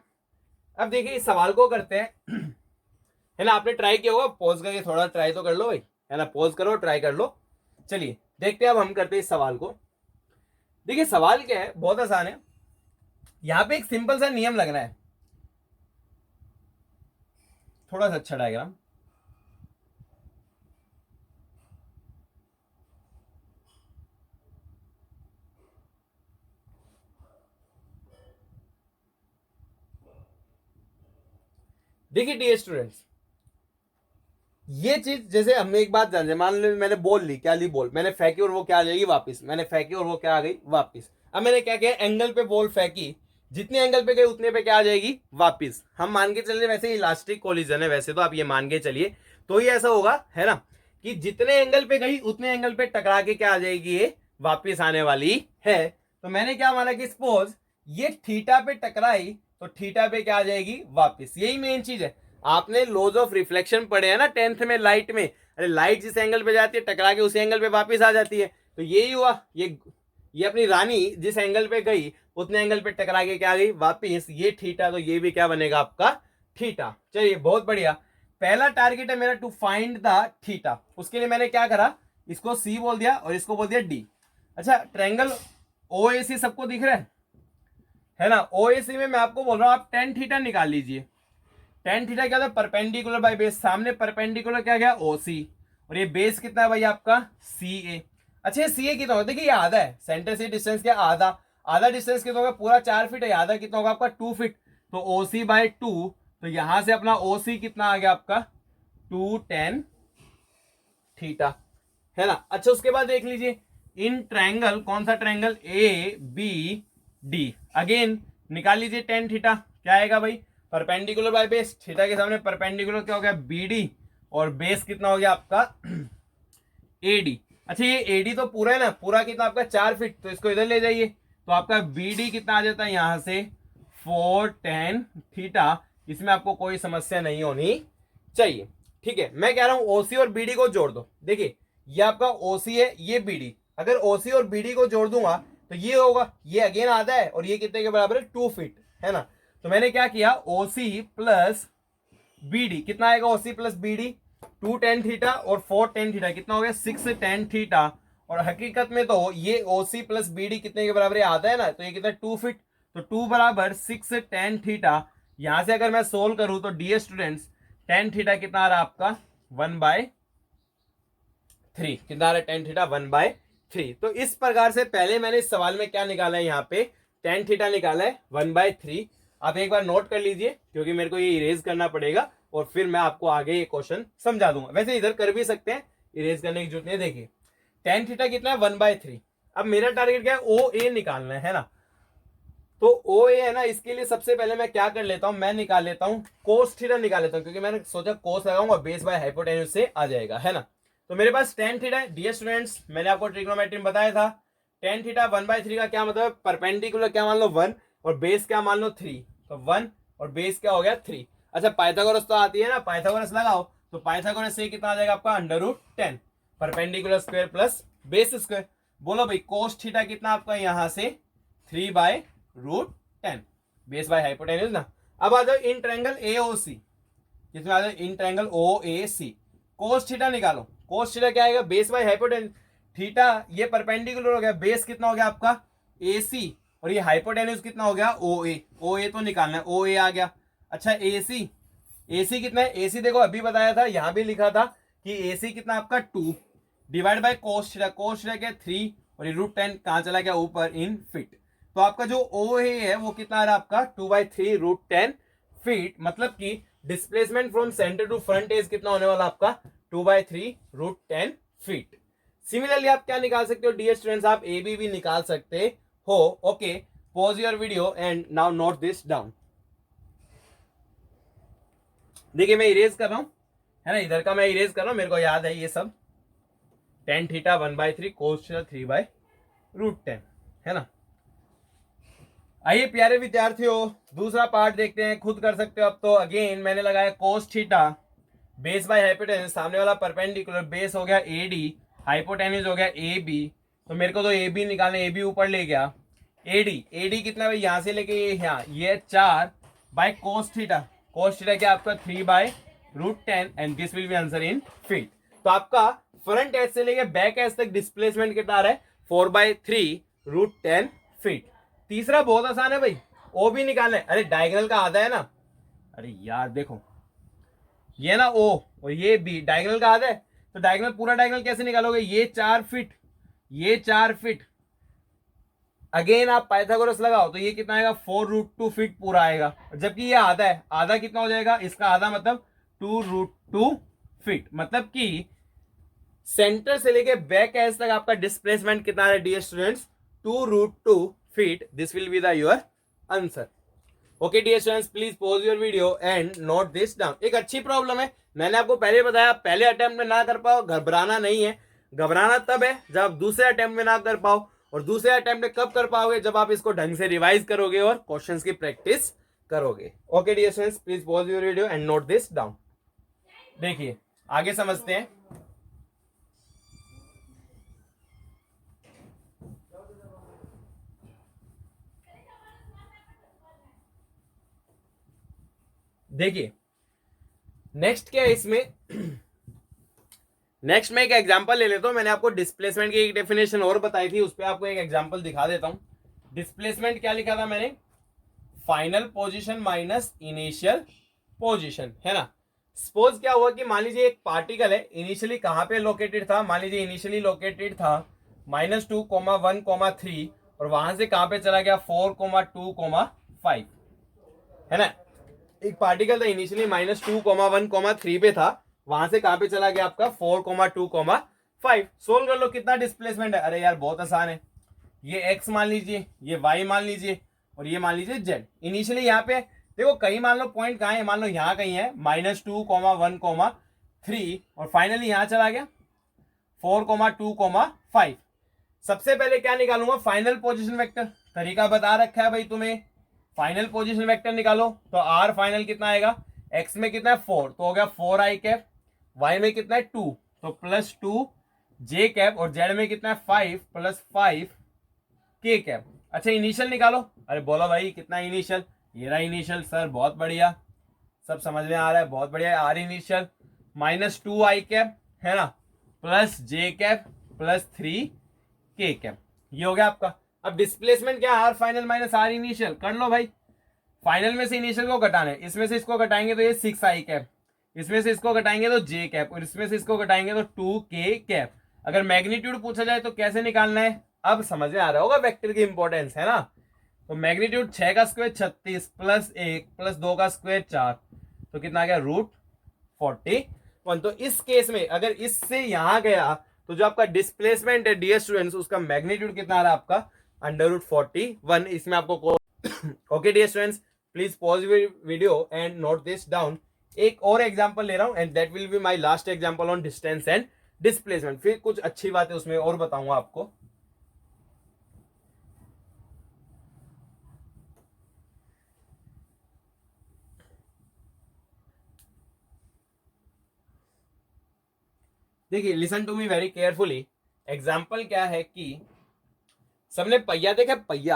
Speaker 1: अब देखिए इस सवाल को करते हैं है ना। आपने ट्राई किया होगा, पॉज करके थोड़ा ट्राई तो कर लो भाई, है ना। पॉज करो, ट्राई कर लो। चलिए देखते हैं अब हम करते हैं इस सवाल को। देखिए सवाल क्या है, बहुत आसान है। यहां पे एक सिंपल सा नियम लगना है, थोड़ा सा अच्छा डायग्राम। देखिए डियर स्टूडेंट्स, ये चीज जैसे हमने एक बात जान, मान लो मैंने बोल ली, क्या ली बॉल, मैंने फेंकी और वो क्या आ जाएगी वापस, मैंने फेंकी और वो क्या आ गई वापस। अब मैंने क्या किया, एंगल पे बॉल फेंकी, जितने एंगल पे गई उतने पे क्या आ जाएगी वापस। हम मान के चलिए वैसे इलास्टिक कोलिजन है, वैसे तो आप ये मान के चलिए, तो ये ऐसा होगा, है ना, कि जितने एंगल पे गई उतने एंगल पे टकरा के क्या आ जाएगी, ये वापिस आने वाली है। तो मैंने क्या माना कि सपोज ये थीटा पे टकराई तो थीटा पे क्या आ जाएगी वापिस। यही मेन चीज है। आपने लॉज ऑफ रिफ्लेक्शन पढ़े हैं ना 10th में, लाइट में। अरे लाइट जिस एंगल पे जाती है टकरा के उसी एंगल पे वापस आ जाती है। तो यही हुआ, ये अपनी रानी जिस एंगल पे गई उतने एंगल पे टकरा के क्या गई वापिस, ये थीटा, तो ये भी क्या बनेगा आपका थीटा। चलिए बहुत बढ़िया। पहला टारगेट है मेरा टू फाइंड द थीटा। उसके लिए मैंने क्या करा, इसको सी बोल दिया और इसको बोल दिया डी। अच्छा ट्रायंगल ओएसी सबको दिख रहा है ना। ओएसी में मैं आपको बोल रहा हूं आप टेन थीटा निकाल लीजिए। टेन थीटा क्या था, परपेंडिकुलर बाय बेस, सामने परपेंडिकुलर क्या गया ओसी, और ये बेस कितना है भाई आपका सी ए। अच्छा ये सी ए कितना होगा, देखिए ये आधा है, सेंटर से डिस्टेंस क्या आधा, आधा डिस्टेंस कितना होगा, पूरा 4 फीट है, आधा कितना होगा आपका 2 फीट। तो ओसी बाय 2, तो यहां से अपना ओसी कितना आ गया आपका 2 tan थीटा, है ना। अच्छा उसके बाद देख लीजिए इन ट्रायंगल, कौन सा triangle, A B D, again निकाल लीजिए टेन थीटा, क्या आएगा भाई, परपेंडिकुलर बाय बेस, थीटा के सामने परपेंडिकुलर क्या हो गया बी डी, और बेस कितना हो गया आपका ए डी। अच्छा ये ए डी तो पूरा है ना, पूरा कितना आपका 4 फीट, तो इसको इधर ले जाइए, तो आपका बी डी कितना आ जाता है यहां से 4 tan थीटा। इसमें आपको कोई समस्या नहीं होनी चाहिए, ठीक है। मैं कह रहा हूं ओसी और बीडी को जोड़ दो। देखिए ये आपका ओसी है, ये बीडी, अगर ओसी और बीडी को जोड़ दूंगा तो ये होगा, ये अगेन आधा है और ये कितने के बराबर है 2 फीट, है ना। तो मैंने क्या किया, ओसी प्लस बीडी कितना आएगा, ओसी प्लस बीडी 2 tan थीटा और 4 tan थीटा कितना हो गया 6 tan थीटा। और हकीकत में तो ये ओसी प्लस बीडी कितने के बराबर है, आधा है ना, तो ये कितना 2 फीट, तो 2 बराबर 6 tan थीटा। यहां से अगर मैं सोल्व करूं तो डियर स्टूडेंट्स tan थीटा कितना आ रहा है आपका 1/3, कितना आ रहा है tan थीटा 1/3। तो इस प्रकार से पहले मैंने इस सवाल में क्या निकाला है, यहाँ पे tan थीटा निकाला है 1/3। आप एक बार नोट कर लीजिए क्योंकि मेरे को ये इरेज करना पड़ेगा और फिर मैं आपको आगे ये क्वेश्चन समझा दूंगा। वैसे इधर कर भी सकते हैं, इरेज करने की जरूरत नहीं। देखिए tan थीटा कितना है 1/3। अब मेरा टारगेट क्या है, ओ ए निकालना है ना। तो ओ ए है ना, इसके लिए सबसे पहले मैं क्या कर लेता हूं, मैं निकाल लेता हूं कोस थीटा निकाल लेता हूं, क्योंकि मैंने सोचा कोस लगाऊंगा बेस बाय हाइपोटेन्यूज से आ जाएगा, है ना। तो मेरे पास tan थीटा है। डियर स्टूडेंट्स मैंने आपको ट्रिग्नोमेट्री में बताया था tan थीटा 1/3 का क्या मतलब, परपेंडिकुलर क्या मान लो 1 और बेस क्या मान लो 3, तो 1 और बेस क्या हो गया 3। अच्छा पाइथागोरस तो आती है ना, पाइथागोरस लगाओ, तो पाइथागोरस से कितना आ जाएगा आपका √10, perpendicular square plus base square. बोलो भाई कोस थीटा कितना आपका यहां से 3/√10 बेस बाय हाइपोटेन्यूज ना। अब आ जाओ इन ट्रायंगल एओसी, किसमें आ जाओ इन ट्रायंगल ओएसी, कोस थीटा निकालो। कोस थीटा क्या आएगा, बेस बाय हाइपोटेन्यूज, थीटा ये परपेंडिकुलर हो गया, बेस कितना हो गया आपका एसी, और ये हाइपोटेन्यूज कितना हो गया ओए, ओए तो निकालना है, ओए आ गया। अच्छा एसी, एसी कितना है, एसी देखो अभी बताया था, यहां भी लिखा था कि एसी कितना आपका 2 divide by cos theta, cos theta क्या 3 और ये √10 कहां चला गया ऊपर इन फीट। तो आपका जो ओ है वो कितना आ रहा है आपका 2/3 √10 फीट, मतलब कि displacement from centre to front edge कितना होने वाला आपका 2/3 √10 फीट। सिमिलरली आप क्या निकाल सकते हो डियर स्टूडेंट्स, आप ए बी भी निकाल सकते हो। Okay pause your video and now note this down. देखिए मैं इरेज कर रहा हूं, है ना, इधर का मैं इरेज कर रहा हूं, मेरे को याद है ये सब। tan थीटा 1/3 कोस थीटा 3/√10, है ना। आइए प्यारे विद्यार्थियों दूसरा पार्ट देखते हैं, खुद कर सकते हो अब तो। अगेन मैंने लगाया cos theta base by hypotenuse, सामने वाला परपेंडिकुलर, बेस हो गया एडी, हाइपोटेन्यूज हो गया ए बी, तो मेरे को तो ए बी निकालना, ए बी ऊपर ले गया, एडी, एडी कितना भाई यहां से लेके यहाँ, ये 4 by cos theta, cos theta क्या आपका 3/√10 and this will B answer in feet. तो आपका फ्रंट एज से लेके बैक एज तक डिस्प्लेसमेंट कितना आ रहा है 4/3√10 फीट। तीसरा बहुत आसान है भाई, ओ भी निकालना है। अरे डायगोनल का आधा है ना, अरे यार देखो ये ना ओ और ये बी डायगोनल का आधा है, तो डायगोनल पूरा डायगोनल कैसे निकालोगे, ये 4 फीट, ये 4 फीट, अगेन आप पाइथागोरस लगाओ तो ये कितना आएगा 4√2 फीट पूरा आएगा, जबकि ये आधा है, आधा कितना हो जाएगा, इसका आधा मतलब 2√2 फीट। मतलब कि सेंटर से लेके बैक एज तक आपका डिस्प्लेसमेंट कितना है dear students 2√2 feet. This will be the your answer. Okay dear students, please pause your video and note this down. एक अच्छी प्रॉब्लम है, मैंने आपको पहले बताया, पहले अटेम्प्ट में ना कर पाओ घबराना नहीं है, घबराना तब है जब आप दूसरे अटेम्प्ट में ना कर पाओ, और दूसरे अटेम्प्ट में कब कर पाओगे, जब आप इसको ढंग से रिवाइज करोगे और क्वेश्चंस की प्रैक्टिस करोगे। Okay dear students, please pause your video and note this down. देखिए आगे समझते हैं। देखिए नेक्स्ट क्या है इसमें, नेक्स्ट में एक एग्जांपल ले लेता हूं। मैंने आपको डिस्प्लेसमेंट की एक डेफिनेशन और बताई थी, उस पर आपको एक एग्जांपल दिखा देता हूं। डिस्प्लेसमेंट क्या लिखा था मैंने, final position minus initial position, है ना। सपोज क्या हुआ कि मान लीजिए एक पार्टिकल है, इनिशियली कहां पे लोकेटेड था, मान लीजिए इनिशियली लोकेटेड था -2,1,3 और वहां से कहां पे चला गया 4,2,5, है ना। एक पार्टिकल था इनिशियली -2,1,3 पे था, वहां से कहां पे चला गया आपका 4,2,5। सोल्व कर लो कितना डिस्प्लेसमेंट है। अरे यार बहुत आसान है, ये x मान लीजिए, ये y मान लीजिए और ये मान लीजिए z। इनिशियली यहाँ पे देखो कहीं मान लो पॉइंट कहाँ है, मान लो यहाँ कहीं है -2,1,3 और फाइनली यहाँ चला गया 4,2,5। सबसे पहले क्या निकालूंगा, फाइनल पोजीशन वेक्टर। तरीका बता रखा है भाई तुम्हें, फाइनल पोजीशन वेक्टर निकालो। तो r फाइनल कितना आएगा, x में कितना है 4 तो हो गया 4i कैप, y में कितना है 2 तो +2 j कैप और z में कितना है 5 +5 k कैप। अच्छा इनिशियल निकालो। अरे बोलो भाई कितना इनिशियल, ये रहा इनिशियल सर, बहुत बढ़िया, सब समझ में आ रहा है, बहुत बढ़िया। आर इनिशियल -2i कैप है ना, +j कैप +3 k कैप, ये हो गया आपका। अब डिस्प्लेसमेंट क्या, R final minus R initial, कर लो भाई। फाइनल में से इनिशियल को घटाना है, इसमें से इसको घटाएंगे तो ये 6i कैप, इसमें से इसको घटाएंगे तो j कैप और इसमें से इसको घटाएंगे तो 2k कैप। अगर मैग्नीट्यूड पूछा जाए तो कैसे निकालना है, अब समझ में आ रहा होगा वेक्टर की इंपॉर्टेंस, है ना। तो मैग्नीट्यूड 6 का स्क्वायर 36 +1 +2 का स्क्वायर 4 तो कितना आ गया √41। तो इस केस में अगर इससे यहां गया तो जो आपका डिस्प्लेसमेंट है डियर स्टूडेंट्स, उसका मैग्नीट्यूड कितना आ रहा है आपका √41। इसमें आपको okay dear students, please pause video and note this down. एक और एग्जांपल ले रहा हूं and that will be my last example on distance and displacement. फिर कुछ अच्छी बातें उसमें और बताऊंगा आपको। देखिए listen to me very carefully. Example क्या है कि सबने पहिया देखा, पहिया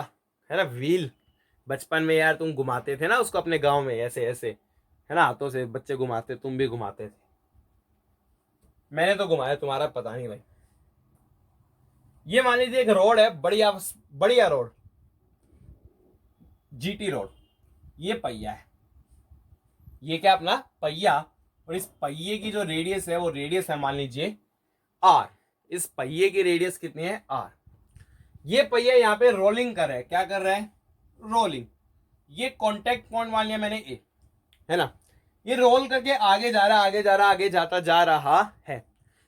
Speaker 1: है ना, व्हील। बचपन में यार तुम घुमाते थे ना उसको अपने गांव में, ऐसे ऐसे है ना, हाथों से बच्चे घुमाते, तुम भी घुमाते थे, मैंने तो घुमाया, तुम्हारा पता नहीं भाई। ये मान लीजिए एक रोड है, बढ़िया बढ़िया रोड, जीटी रोड, ये पहिया है, ये क्या अपना पहिया, और इस पहिए की जो रेडियस है वो रेडियस है मान लीजिए आर। इस पहिए की रेडियस कितनी है आर। ये पहिया यहाँ पे रोलिंग कर रहा है, क्या कर रहा है रोलिंग। ये कॉन्टेक्ट पॉइंट मान लिया मैंने ए, है ना। ये रोल करके आगे जा रहा, आगे जा रहा, आगे जाता जा रहा है।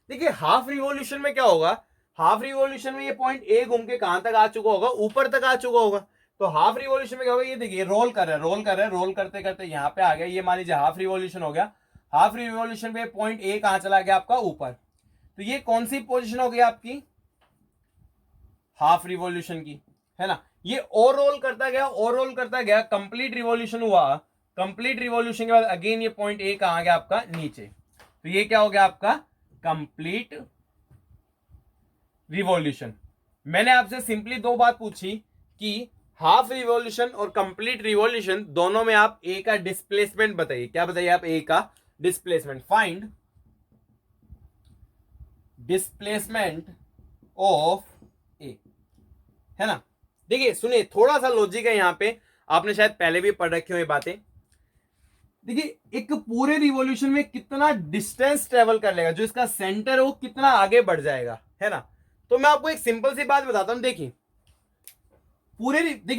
Speaker 1: देखिए हाफ रिवॉल्यूशन में क्या होगा, हाफ रिवॉल्यूशन में ये पॉइंट ए घूम के कहां तक आ चुका होगा, ऊपर तक आ चुका होगा। तो हाफ रिवॉल्यूशन में क्या होगा, ये देखिए रोल कर रहा है, रोल कर रहा है, रोल करते करते यहाँ पे आ गया, ये मान लीजिए हाफ रिवॉल्यूशन हो गया। हाफ रिवॉल्यूशन में पॉइंट ए कहां चला गया आपका ऊपर। तो ये कौन सी पोजीशन हो गई आपकी हाफ रिवॉल्यूशन की, है ना। ये और रोल करता गया, और रोल करता गया, कंप्लीट रिवॉल्यूशन हुआ। कंप्लीट रिवॉल्यूशन के बाद अगेन ये पॉइंट ए कहां गया आपका नीचे। तो ये क्या हो गया आपका कंप्लीट रिवॉल्यूशन। मैंने आपसे सिंपली दो बात पूछी कि हाफ रिवॉल्यूशन और कंप्लीट रिवॉल्यूशन दोनों में आप ए का डिस्प्लेसमेंट बताइए। क्या बताइए आप? ए का डिस्प्लेसमेंट। फाइंड डिस्प्लेसमेंट ऑफ ए, है ना। देखिए सुनिए, थोड़ा सा लॉजिक है यहां पे, आपने शायद पहले भी पढ़ रखी हुई बातें। देखिए एक पूरे रिवॉल्यूशन में कितना डिस्टेंस ट्रेवल कर लेगा, जो इसका सेंटर है वो कितना आगे बढ़ जाएगा, है ना। तो मैं आपको एक सिंपल सी बात बताता हूं। देखिए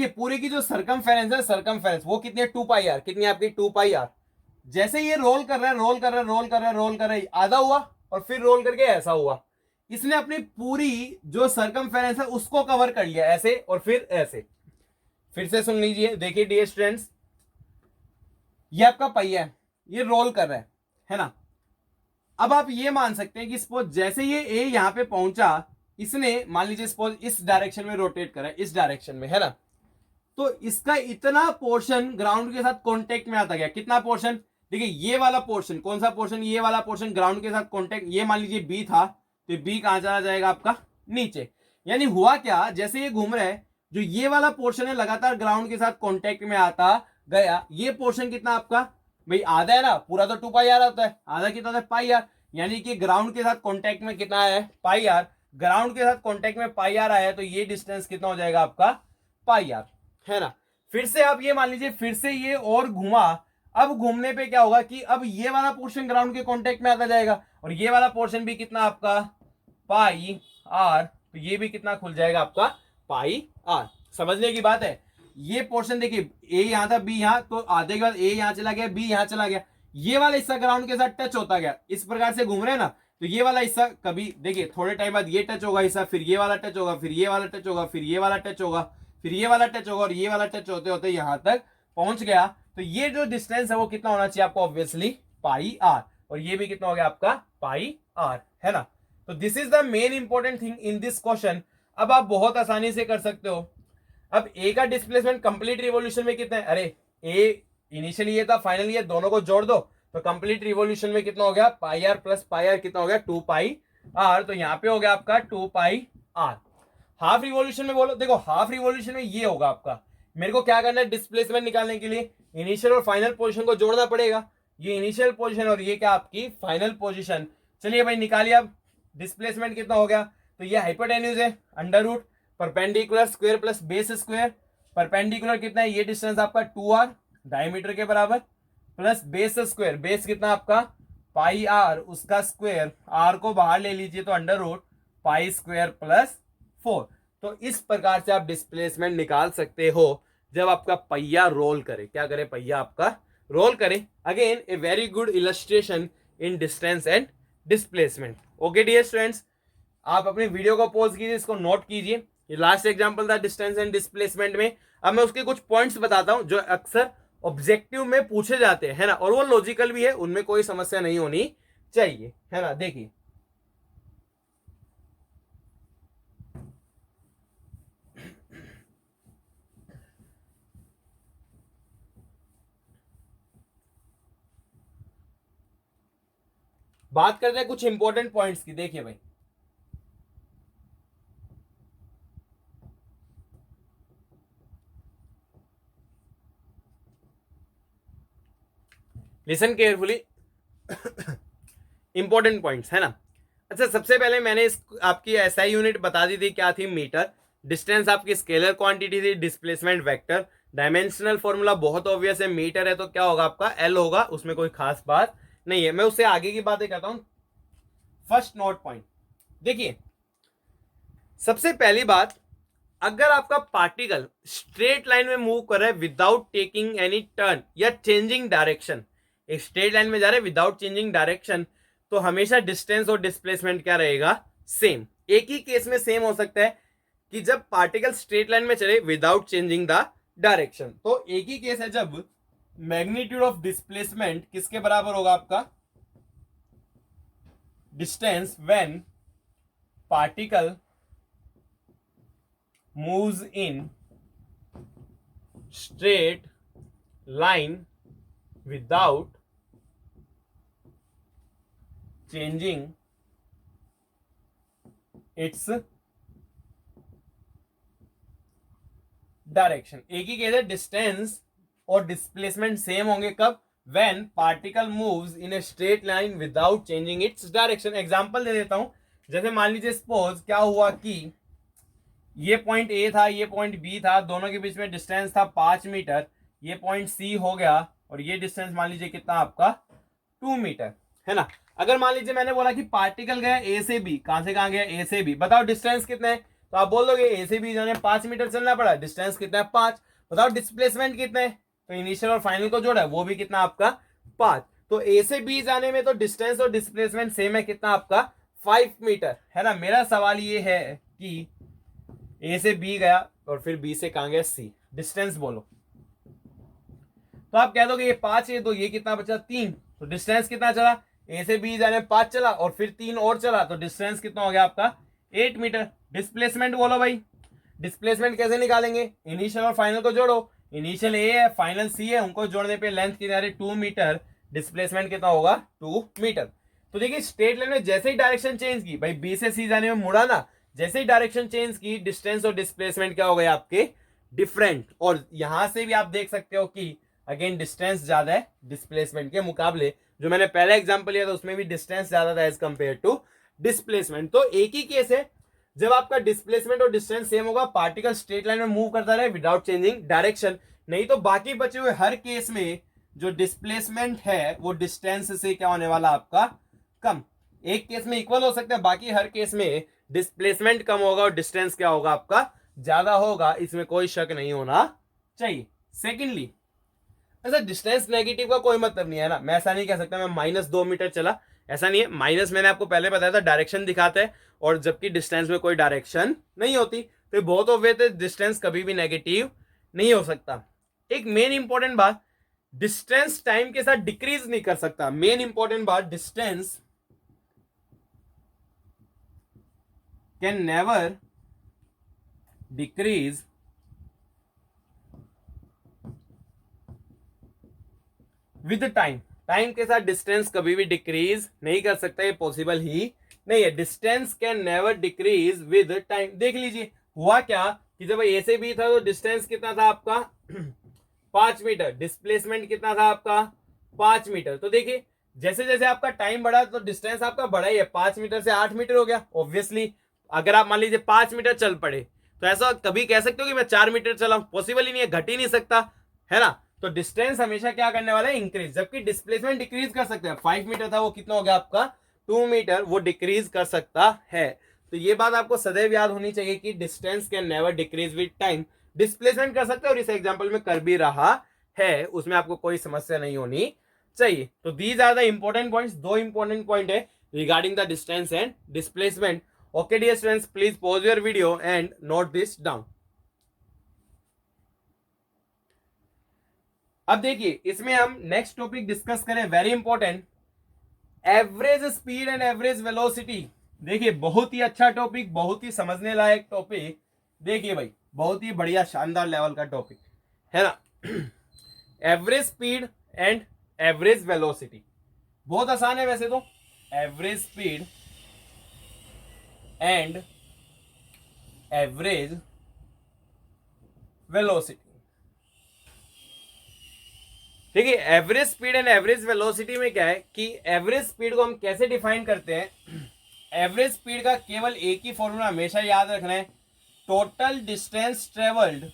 Speaker 1: पूरे की जो सरकमफेरेंस है, सरकमफेरेंस वो कितनी है? 2 पाई आर। कितनी है आपकी? 2 पाई आर। जैसे ये रोल कर रहा है, रोल कर रहा है, रोल कर रहा है, रोल कर रहा है, आधा हुआ और फिर रोल करके ऐसा हुआ। इसने अपनी पूरी जो सरकमफेरेंस है उसको कवर कर लिया, ऐसे और फिर ऐसे। फिर से सुन लीजिए, देखिए डियर स्टूडेंट्स, ये आपका पहिया है, ये रोल कर रहा है ना। अब आप ये मान सकते हैं कि सपोज जैसे ये ए यहां पे पहुंचा, इसने मान लीजिए सपोज इस डायरेक्शन में रोटेट करा, इस डायरेक्शन में, है ना। तो इसका इतना पोर्शन ग्राउंड के साथ कांटेक्ट में आता गया। कितना पोर्शन? देखिए ये वाला पोर्शन, कौन सा पोर्शन? ये वाला पोर्शन ग्राउंड के साथ कांटेक्ट, ये मान लीजिए बी था, तो बी कहां चला जाएगा आपका? नीचे। यानी हुआ क्या, जैसे ये घूम रहा है, जो ये वाला पोर्शन है लगातार ग्राउंड के साथ कांटेक्ट में आता गया। ये पोर्शन कितना आपका? भाई आधा है ना, पूरा तो 2 पाई आर होता है, आधा कितना होता है? पाई आर। यानी कि ग्राउंड के साथ कांटेक्ट में कितना है? पाई आर। ग्राउंड के साथ कांटेक्ट में पाई आर आया, तो ये डिस्टेंस कितना हो जाएगा आपका? पाई आर, है ना। फिर से आप ये मान लीजिए, फिर से ये और घुमा। अब घूमने पे क्या होगा कि अब ये वाला पोर्शन ग्राउंड के कांटेक्ट में आता जाएगा, और ये वाला पोर्शन भी कितना आपका? Pi are. तो ये भी कितना खुल जाएगा आपका? Pi are. समझने की बात है। ये पोर्शन देखिए, ए यहां था, बी यहां, तो आधे के बाद ए यहां चला गया, बी यहां चला गया। ये वाला हिस्सा ग्राउंड के साथ टच होता गया, इस प्रकार से घूम रहे हैं ना। तो ये वाला हिस्सा कभी देखिए थोड़े टाइम बाद ये टच होगा हिस्सा, फिर ये वाला टच होगा, फिर ये वाला टच होगा, फिर ये वाला टच होगा, फिर ये वाला टच होगा, और ये वाला टच होते होते यहां तक पहुंच गया। तो ये जो डिस्टेंस है वो कितना होना चाहिए आपको? Obviously pi R. और ये भी कितना हो गया आपका? पाई आर, है ना। तो this is the main important thing in this question. अब आप बहुत आसानी से कर सकते हो। अब ए का डिस्प्लेसमेंट कंप्लीट रिवॉल्यूशन में कितना है? अरे ए इनिशियली ये था, फाइनली ये, दोनों को जोड़ दो तो कंप्लीट रिवॉल्यूशन में कितना हो गया? पाई आर प्लस पाई आर कितना हो गया? 2 पाई आर। तो यहां पे हो गया आपका 2 पाई आर। हाफ रिवॉल्यूशन में बोलो, देखो हाफ रिवॉल्यूशन में ये होगा आपका। मेरे को क्या करना है डिस्प्लेसमेंट निकालने के लिए? इनिशियल और फाइनल पोजीशन को जोड़ना पड़ेगा। ये इनिशियल पोजीशन और ये क्या आपकी फाइनल पोजीशन। चलिए भाई निकालिए। अब डिस्प्लेसमेंट कितना हो गया? तो ये हाइपोटेन्यूज है, under root perpendicular square plus base square. Perpendicular कितना है? ये डिस्टेंस आपका 2r डायमीटर के बराबर, प्लस बेस स्क्वायर, बेस कितना आपका? पाई आर, उसका स्क्वायर, आर को बाहर ले लीजिए तो under root pi square plus 4। तो इस प्रकार से आप डिस्प्लेसमेंट निकाल सकते हो जब आपका पहिया रोल करे। क्या करे? पहिया आपका रोल करे। Again a very good illustration in distance and displacement. Okay dear students, आप अपने वीडियो को पॉज कीजिए, इसको नोट कीजिए। ये लास्ट एग्जांपल था डिस्टेंस एंड डिस्प्लेसमेंट में। अब मैं उसके कुछ पॉइंट्स बताता हूं जो अक्सर ऑब्जेक्टिव में पूछे जाते हैं, है ना, और वो लॉजिकल भी है, उनमें कोई समस्या नहीं होनी चाहिए, है ना। देखिए बात करते हैं कुछ इंपॉर्टेंट पॉइंट्स की। देखिए भाई, लिसन केयरफुली, इंपॉर्टेंट पॉइंट्स, है ना। अच्छा सबसे पहले मैंने इस आपकी एसआई यूनिट बता दी थी, क्या थी? मीटर। डिस्टेंस आपकी स्केलर क्वांटिटी थी, डिस्प्लेसमेंट वेक्टर। डायमेंशनल फॉर्मूला बहुत ऑब्वियस है, मीटर है तो क्या होगा आपका? एल होगा, उसमें कोई खास बात नहीं है। मैं उससे आगे की बातें करता हूं। फर्स्ट नोट पॉइंट देखिए, सबसे पहली बात, अगर आपका पार्टिकल स्ट्रेट लाइन में मूव कर रहा है विदाउट टेकिंग एनी टर्न या चेंजिंग डायरेक्शन, एक स्ट्रेट लाइन में जा रहे हैं विदाउट चेंजिंग डायरेक्शन, तो हमेशा डिस्टेंस और डिस्प्लेसमेंट क्या रहेगा? सेम। एक ही केस में सेम हो सकता है कि जब पार्टिकल स्ट्रेट लाइन में चले विदाउट चेंजिंग द डायरेक्शन। तो एक ही केस है जब मैग्नीट्यूड ऑफ डिस्प्लेसमेंट किसके बराबर होगा आपका? Distance when particle moves in straight line without changing its direction. एक ही केस है, डिस्टेंस और डिस्प्लेसमेंट सेम होंगे कब, when particle moves in a straight line without changing its direction. Example दे देता हूं, जैसे मान लीजिए सपोज क्या हुआ कि ये पॉइंट ए था, ये पॉइंट बी था, दोनों के बीच में डिस्टेंस था 5 मीटर, ये पॉइंट सी हो गया और ये डिस्टेंस मान लीजिए कितना आपका 2 मीटर, है ना। अगर मान लीजिए मैंने बोला कि पार्टिकल गया ए से बी, कहां से कहां गया, ए से बी, बताओ डिस्टेंस कितना है, तो आप बोल दोगे ए से बी जाने 5 मीटर चलना पड़ा, डिस्टेंस कितना है 5। बताओ डिस्प्लेसमेंट कितना है, तो इनिशियल और फाइनल को जोड़ा है वो भी कितना आपका 5। तो ए से बी जाने में तो डिस्टेंस और डिस्प्लेसमेंट सेम है, कितना आपका 5 मीटर, है ना। मेरा सवाल ये है कि ए से बी गया और फिर बी से कहां गया सी, डिस्टेंस बोलो। तो आप कह दोगे ये 5 है, तो ये कितना बचा 3, तो डिस्टेंस कितना चला, ए से बी जाने 5 चला और फिर 3 और चला, तो डिस्टेंस कितना हो गया आपका 8 मीटर। डिस्प्लेसमेंट बोलो भाई, डिस्प्लेसमेंट कैसे निकालेंगे, इनिशियल और फाइनल को जोड़ो, इनिशियल ए है फाइनल सी है, उनको जोड़ने पे लेंथ कितना है 2 मीटर, डिस्प्लेसमेंट कितना होगा 2 मीटर। तो देखिए स्ट्रेट लाइन में जैसे ही डायरेक्शन चेंज की भाई, बी से सी जाने में मुड़ा ना, जैसे ही डायरेक्शन चेंज की डिस्टेंस और डिस्प्लेसमेंट क्या हो गए आपके डिफरेंट। और यहां से भी आप देख सकते हो कि अगेन डिस्टेंस ज्यादा है डिस्प्लेसमेंट के मुकाबले, जो मैंने पहले एग्जांपल लिया था उसमें भी डिस्टेंस ज्यादा था एज कंपेयर टू डिस्प्लेसमेंट। तो एक ही केस है, जब आपका डिस्प्लेसमेंट और डिस्टेंस सेम होगा, पार्टिकल स्ट्रेट लाइन में मूव करता रहे विदाउट चेंजिंग डायरेक्शन। नहीं तो बाकी बचे हुए हर केस में जो डिस्प्लेसमेंट है वो डिस्टेंस से क्या होने वाला आपका कम। एक केस में इक्वल हो सकता है, बाकी हर केस में डिस्प्लेसमेंट कम होगा और डिस्टेंस क्या होगा आपका ज्यादा होगा, इसमें कोई शक नहीं होना चाहिए। सेकेंडली, ऐसा डिस्टेंस नेगेटिव का कोई मतलब नहीं है ना, मैं ऐसा नहीं कह सकता मैं -2 मीटर चला, ऐसा नहीं है। माइनस मैंने आपको पहले बताया था डायरेक्शन दिखाता है, और जबकि डिस्टेंस में कोई डायरेक्शन नहीं होती, तो बहुत ऑब्वियस है डिस्टेंस कभी भी नेगेटिव नहीं हो सकता। एक मेन इंपॉर्टेंट बात, डिस्टेंस टाइम के साथ डिक्रीज नहीं कर सकता। मेन इंपॉर्टेंट बात, distance can never decrease with time. Time के साथ डिस्टेंस कभी भी डिक्रीज नहीं कर सकता, ये पॉसिबल ही नहीं है। Distance can never decrease with time. देख लीजिए हुआ क्या कि जब ए से बी था तो डिस्टेंस कितना था आपका 5 मीटर, डिस्प्लेसमेंट कितना था आपका 5 मीटर। तो देखिए जैसे जैसे आपका टाइम बढ़ा तो डिस्टेंस आपका बढ़ा ही है, 5 मीटर से 8 मीटर हो गया। ऑब्वियसली अगर आप मान लीजिए 5 मीटर चल पड़े तो ऐसा कभी कह सकते हो कि मैं 4 मीटर चला, पॉसिबल ही नहीं है, घट ही नहीं सकता, है ना। तो डिस्टेंस हमेशा क्या करने वाला है इंक्रीज, जबकि डिस्प्लेसमेंट डिक्रीज कर सकते हैं। 5 मीटर था वो कितना हो गया आपका 2 मीटर, वो डिक्रीज कर सकता है। तो ये बात आपको सदैव याद होनी चाहिए कि distance can never decrease with time. Displacement कर सकते हैं और इस एग्जांपल में कर भी रहा है, उसमें आपको कोई समस्या नहीं होनी चाहिए। तो these are the important points, दो इंपॉर्टेंट पॉइंट है regarding the distance and displacement. Okay dear students, please pause your video and note this down. अब देखिए इसमें हम नेक्स्ट टॉपिक डिस्कस करें, very important, average speed and average velocity. देखिए बहुत ही अच्छा टॉपिक, बहुत ही समझने लायक टॉपिक। देखिए भाई बहुत ही बढ़िया शानदार लेवल का टॉपिक है ना। Average speed and average velocity बहुत आसान है वैसे तो। Average speed and average velocity, देखिए average speed and average velocity में क्या है कि एवरेज स्पीड को हम कैसे डिफाइन करते हैं। एवरेज स्पीड का केवल एक ही फॉर्मूला हमेशा याद रखना है, टोटल डिस्टेंस ट्रेवल्ड।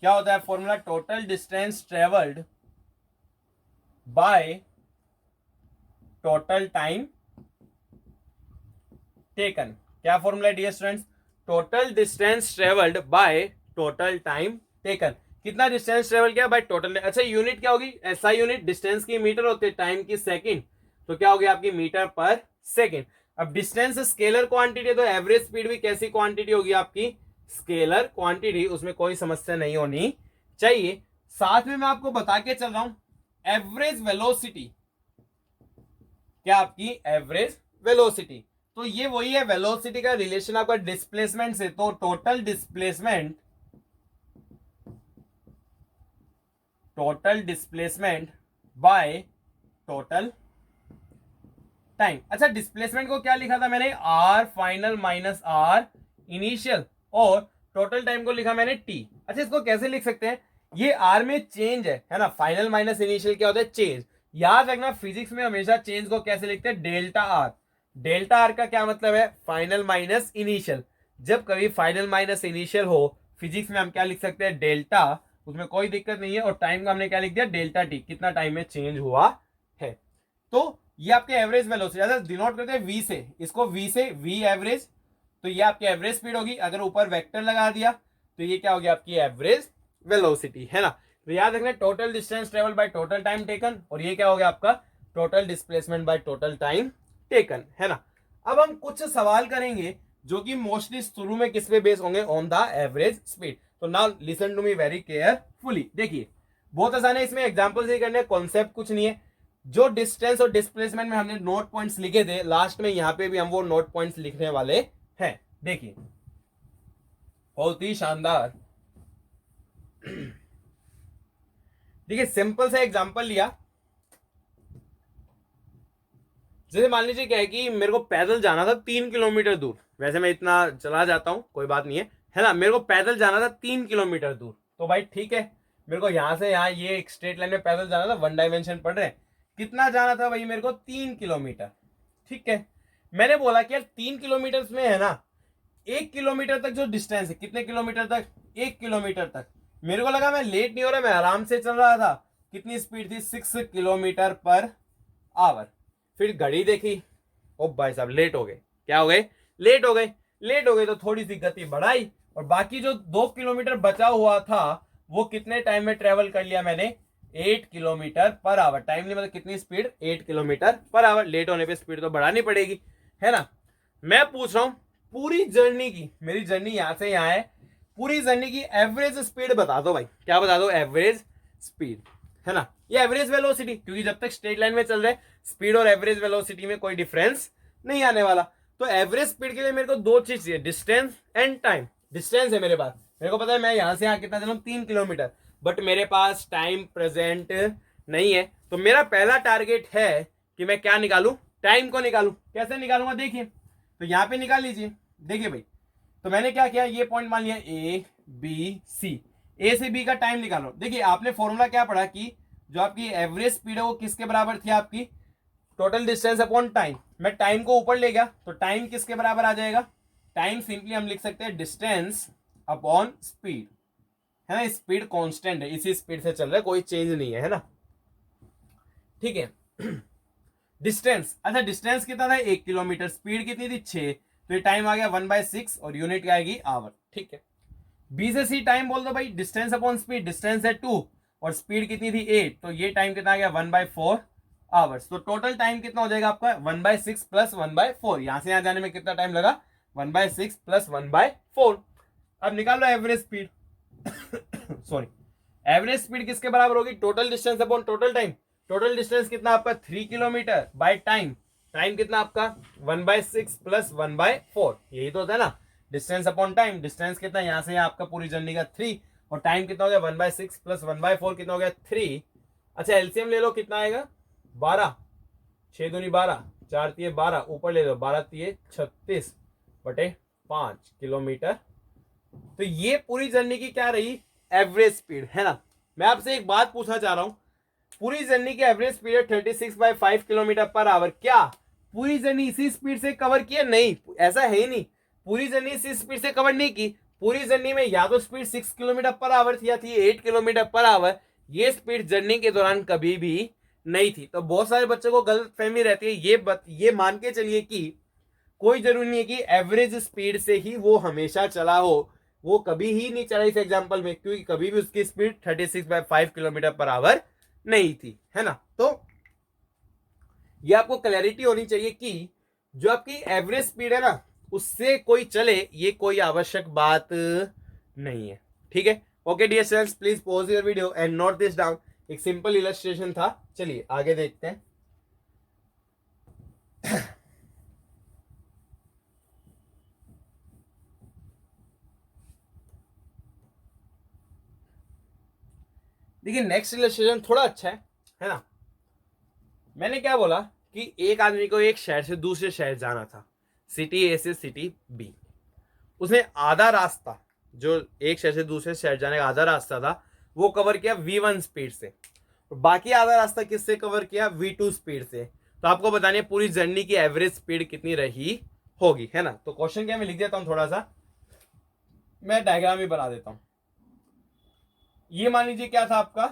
Speaker 1: क्या होता है formula, total distance travelled by total time taken. क्या formula dear students, total distance travelled by total time taken. कितना डिस्टेंस ट्रेवल किया बाय टोटल। अच्छा यूनिट क्या होगी, ऐसा यूनिट डिस्टेंस की मीटर होती है, टाइम की सेकंड, तो क्या होगी आपकी मीटर पर सेकंड। अब डिस्टेंस स्केलर क्वांटिटी है तो एवरेज स्पीड भी कैसी क्वांटिटी होगी आपकी, स्केलर क्वांटिटी, उसमें कोई समस्या नहीं होनी चाहिए। साथ में मैं आपको बता के चल रहा हूं एवरेज वेलोसिटी, क्या आपकी एवरेज वेलोसिटी, तो ये वही है वेलोसिटी का रिलेशन आपका डिस्प्लेसमेंट से। तो total displacement by total time. अच्छा डिस्प्लेसमेंट को क्या लिखा था मैंने, R final minus R initial, और टोटल टाइम को लिखा मैंने टी। अच्छा इसको कैसे लिख सकते हैं, ये आर में चेंज है ना, फाइनल माइनस इनिशियल क्या होता है, चेंज। याद रखना फिजिक्स में हमेशा चेंज को कैसे लिखते हैं, डेल्टा आर। डेल्टा आर का क्या मतलब है, फाइनल माइनस इनिशियल। जब कभी फाइनल माइनस इनिशियल हो फिजिक्स में हम क्या लिख सकते हैं, डेल्टा, उसमें कोई दिक्कत नहीं है। और टाइम का हमने क्या लिख दिया, डेल्टा टी, कितना टाइम में चेंज हुआ है। तो ये आपके एवरेज वेलोसिटी, अगर डिनोट करते हैं वी से, इसको वी से, वी एवरेज, तो ये आपकी एवरेज स्पीड होगी। अगर ऊपर वेक्टर लगा दिया तो ये क्या होगी, आपकी एवरेज वेलोसिटी, है ना। तो याद रखना total distance travel by total time taken, और ये क्या हो गया आपका total displacement by total time taken, है ना। अब हम कुछ सवाल करेंगे जो कि मोस्टली शुरू में किस पे बेस होंगे, ऑन द एवरेज स्पीड। तो now listen to me very carefully. देखिए बहुत आसान है, इसमें एग्जांपल से करने, कॉन्सेप्ट कुछ नहीं है। जो डिस्टेंस और डिस्प्लेसमेंट में हमने नोट पॉइंट्स लिखे थे, लास्ट में यहां पे भी हम वो नोट पॉइंट्स लिखने वाले हैं। देखिए बहुत ही शानदार। देखिए सिंपल सा एग्जांपल लिया, जैसे मान लीजिए क्या है कि मेरे को पैदल जाना था 3 किलोमीटर दूर। वैसे मैं इतना चला जाता हूं, कोई बात नहीं है ना। मेरे को पैदल जाना था 3 किलोमीटर दूर, तो भाई ठीक है, मेरे को यहां से यहाँ ये एक स्ट्रेट लाइन में पैदल जाना था, वन डायमेंशन पढ़ रहे हैं। कितना जाना था भाई मेरे को, 3 किलोमीटर। ठीक है, मैंने बोला कि यार 3 किलोमीटर में है ना, 1 किलोमीटर तक जो डिस्टेंस है, कितने किलोमीटर तक, 1 किलोमीटर तक। मेरे को लगा मैं लेट नहीं हो रहा, मैं आराम से चल रहा था। कितनी स्पीड थी, 6 किलोमीटर पर आवर। फिर घड़ी देखी, ओ भाई साहब लेट हो गए, क्या हो गए, लेट हो गए। लेट हो गए तो थोड़ी सी गति बढ़ाई, और बाकी जो 2 किलोमीटर बचा हुआ था वो कितने टाइम में ट्रेवल कर लिया मैंने, 8 किलोमीटर पर आवर। टाइम नहीं मतलब कितनी speed, 8 kilometre per hour. Late होने पे स्पीड तो बढ़ानी पड़ेगी, है ना। मैं पूछ रहा हूं पूरी जर्नी की, मेरी जर्नी यहां से यहां है, पूरी जर्नी की एवरेज स्पीड बता दो भाई। क्या बता दो, एवरेज स्पीड, है ना। ये एवरेज वेलोसिटी, क्योंकि जब तक स्ट्रेट लाइन में चल रहे स्पीड और एवरेज वेलोसिटी में कोई डिफरेंस नहीं आने वाला। तो एवरेज स्पीड के लिए मेरे को दो चीज चाहिए, डिस्टेंस एंड टाइम। डिस्टेंस है मेरे पास, मेरे को पता है मैं यहां से यहां कितना चलूं, 3 किलोमीटर, बट मेरे पास टाइम प्रेजेंट नहीं है। तो मेरा पहला टारगेट है कि मैं क्या निकालूं, टाइम को निकालूं। कैसे निकालूंगा, देखिए तो यहां पे निकाल लीजिए। देखिए भाई, तो मैंने क्या किया, ये पॉइंट मान लिया ए बी सी, ए से बी का टाइम निकालो। देखिए आपने फॉर्मूला क्या पढ़ा कि जो आपकी एवरेज स्पीड है वो किसके बराबर थी, आपकी टोटल डिस्टेंस अपॉन टाइम। मैं टाइम को ऊपर ले गया तो टाइम किसके बराबर आ जाएगा, टाइम सिंपली हम लिख सकते हैं डिस्टेंस अपॉन स्पीड, है ना। स्पीड कांस्टेंट है, इसी स्पीड से चल रहा है, कोई चेंज नहीं है ना। ठीक है डिस्टेंस, अच्छा डिस्टेंस कितना था, 1 किलोमीटर, स्पीड कितनी थी 6, तो ये टाइम आ गया 1/6 और यूनिट क्या आएगी, आवर। ठीक है, बी से सी टाइम बोल दो भाई, डिस्टेंस अपॉन स्पीड, डिस्टेंस है 2 और स्पीड कितनी थी 8, तो ये टाइम कितना आ गया 1/4 आवर्स। तो टोटल टाइम कितना हो जाएगा आपका 1/6 प्लस 1/4। यहां से यहां जाने में कितना टाइम लगा, 1/6 प्लस 1/4। अब निकाल लो average speed sorry, average speed किसके बराबर होगी, total distance upon total time. Total distance कितना आपका 3 किलोमीटर बाय टाइम, टाइम कितना आपका 1/6 प्लस 1/4, यही तो होता है ना, डिस्टेंस अपॉन टाइम। डिस्टेंस कितना यहां से आपका पूरी जर्नी का 3, और टाइम कितना हो गया 1/6 प्लस 1/4 कितना हो गया 3। अच्छा एलसीएम ले लो, कितना आएगा 12, 6 दूनी 12, 4 तिये 12, ऊपर ले लो 12 तिये 36/5 किलोमीटर। तो ये पूरी जर्नी की क्या रही, एवरेज स्पीड, है ना। मैं आपसे एक बात पूछना चाह रहा हूं, पूरी जर्नी की एवरेज स्पीड है 36/5 किलोमीटर पर आवर। क्या पूरी जर्नी इसी स्पीड से कवर की है, नहीं, ऐसा है ही नहीं। पूरी जर्नी इसी स्पीड से कवर नहीं की। पूरी जर्नी में या तो स्पीड 6 किलोमीटर पर आवर थी या थी 8 किलोमीटर पर आवर। ये स्पीड जर्नी के दौरान कभी भी नहीं थी। तो बहुत सारे बच्चों को गलत फहमी रहती है, ये मान के चलिए कि कोई जरूरी नहीं है कि एवरेज स्पीड से ही वो हमेशा चला हो, वो कभी ही नहीं चला इस एग्जाम्पल में, क्योंकि कभी भी उसकी स्पीड 36/5 किलोमीटर पर आवर नहीं थी, है ना। तो ये आपको क्लैरिटी होनी चाहिए कि जो आपकी एवरेज स्पीड है ना, उससे कोई चले ये कोई आवश्यक बात नहीं है। ठीक है, okay dear students, please pause your video and note this down. एक सिंपल इलस्ट्रेशन था, चलिए आगे देखते हैं। देखिए नेक्स्ट इलस्ट्रेशन थोड़ा अच्छा है ना। मैंने क्या बोला कि एक आदमी को एक शहर से दूसरे शहर जाना था, सिटी ए से सिटी बी। उसने आधा रास्ता जो एक शहर से दूसरे शहर जाने का आधा रास्ता था वो कवर किया V1 स्पीड से, और बाकी आधा रास्ता किससे कवर किया, V2 स्पीड से। तो आपको बतानी है पूरी जर्नी की एवरेज स्पीड कितनी रही होगी, है ना। तो क्वेश्चन क्या मैं लिख देता हूं, थोड़ा सा मैं डायग्राम भी बना देता हूं। ये मान लीजिए क्या था आपका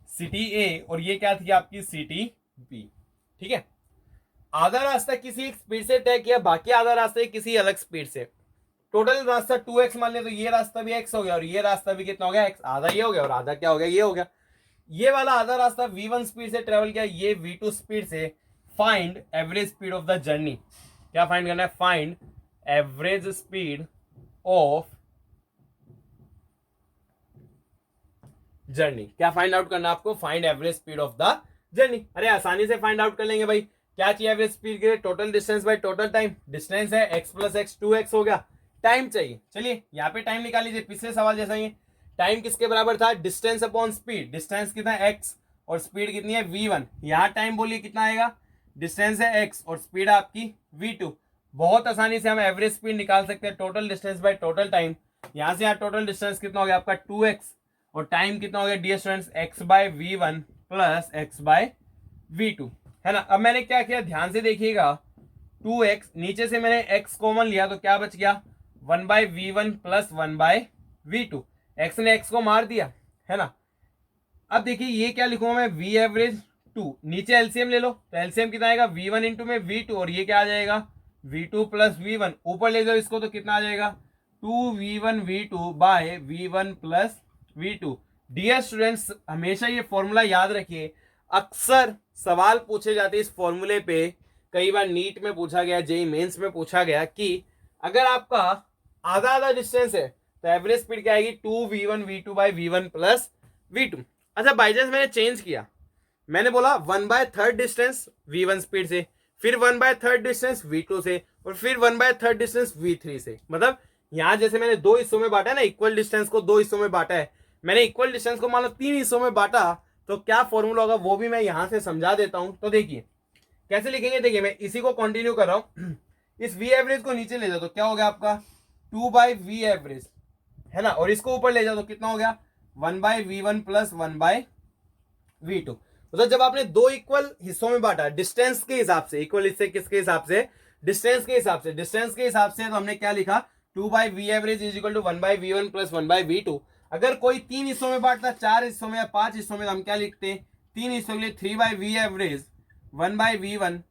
Speaker 1: सिटी ए, और ये क्या थी आपकी सिटी बी, ठीक है। आधा रास्ता किसी एक स्पीड से तय किया, बाकी आधा रास्ता किसी अलग स्पीड से। टोटल रास्ता 2x मान लिया, तो ये रास्ता भी x हो गया और ये रास्ता भी कितना हो गया x, आधा ये हो गया और आधा क्या हो गया, ये हो गया। ये वाला आधा रास्ता v1 स्पीड से ट्रेवल किया, ये v2 स्पीड से। Find average speed of the journey, क्या फाइंड करना है, find average speed of journey. क्या फाइंड आउट करना आपको, find average speed of the journey. अरे आसानी से फाइंड आउट कर लेंगे भाई। क्या चाहिए एवरेज स्पीड के लिए, total distance by total time. Distance है x प्लस एक्स 2x हो गया, टाइम चाहिए। चलिए यहाँ पे टाइम निकाल लीजिए, पिछले सवाल जैसा ही। टाइम किसके बराबर था, डिस्टेंस अपॉन स्पीड। डिस्टेंस कितना है x और स्पीड कितनी है v1। यहाँ टाइम बोलिए कितना आएगा, डिस्टेंस है x और स्पीड आपकी v2। बहुत आसानी से हम एवरेज स्पीड निकाल सकते हैं, total distance by total time. यहाँ से यहाँ टोटल डिस्टेंस कितना हो गया आपका 2x, और टाइम कितना हो गया dear students, x by v1 plus x by v2, है ना। अब मैंने क्या किया, ध्यान से देखिएगा, 2x नीचे से मैंने x कॉमन लिया तो क्या बच गया, 1 by v1 plus 1 by v2। x ने x को मार दिया, है ना। अब देखिए ये क्या लिखूंगा मैं, v एवरेज 2, नीचे एलसीएम ले लो, तो एलसीएम कितना आएगा, v1 इंटू में v2, और ये क्या आ जाएगा v2 प्लस v1। ऊपर ले जाओ इसको तो कितना आ जाएगा, 2v1 v2 bye v1 plus v2। Dear students हमेशा ये फॉर्मूला याद रखिए, अक्सर सवाल पूछे जाते इस फॉर्मूले पे। कई बार नीट में पूछा गया, जेई मेंस में पूछा गया कि अगर आपका आधा आधा डिस्टेंस है तो एवरेज स्पीड क्या आएगी, 2v1 v2 by v1 plus v2। अच्छा बाई चांस मैंने चेंज किया, मैंने बोला 1/3 डिस्टेंस v1 स्पीड से, फिर 1/3 डिस्टेंस v2 से, और फिर 1/3 डिस्टेंस v3 से। मतलब यहां जैसे मैंने दो हिस्सों में बांटा है ना, इक्वल डिस्टेंस को दो हिस्सों में बांटा है, मैंने इक्वल डिस्टेंस को मान लो 3 हिस्सों में बांटा, तो क्या फॉर्मूला होगा वो भी मैं यहां से समझा देता हूं। तो देखिए कैसे लिखेंगे, देखिए मैं इसी को कंटिन्यू कर रहा हूं। इस v एवरेज को नीचे ले जाओ तो क्या हो गया आपका 2/v एवरेज, है ना, और इसको ऊपर ले जाओ तो कितना हो गया 1/v1 प्लस 1/v2। मतलब जब आपने दो इक्वल हिस्सों में बांटा डिस्टेंस के हिसाब से, इक्वल हिस्से किसके हिसाब से, डिस्टेंस के हिसाब से, डिस्टेंस के हिसाब से, तो हमने क्या लिखा 2/v average is equal to 1/v1 plus 1/v2। अगर कोई 3 हिस्सों में बांटता, 4 हिस्सों में या 5 हिस्सों में, तो हम क्या लिखते हैं 3 हिस्सों के लिए 3/v average 1/v1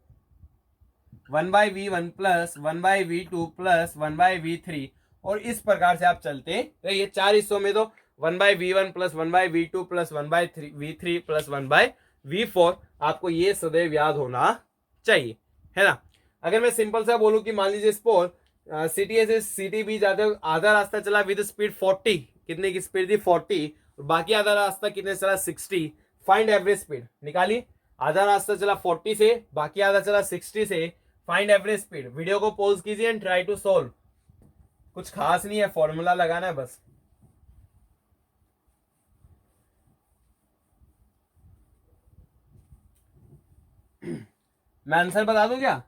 Speaker 1: plus 1/v2 plus 1/v3, और इस प्रकार से आप चलते रहिए। 4 हिस्सों में तो 1/v1 plus 1/v2 plus 1/v3 plus 1/v4 आपको ये सदैव याद होना चाहिए, है ना। अगर मैं सिंपल सा बोलूं कि मान लीजिए स्पोर सिटी ए से सिटी बी जाते हो, आधा रास्ता चला विद स्पीड 40, कितने की स्पीड थी 40, और बाकी आधा रास्ता कितने चला 60। फाइंड एवरेज स्पीड निकालिए, आधा रास्ता चला 40 से, बाकी आधा चला 60 से, फाइंड एवरेज स्पीड। वीडियो को पॉज कीजिए एंड ट्राई टू सोल्व, कुछ खास नहीं है, फॉर्मूला लगाना है बस। मैं आंसर बता दूं क्या,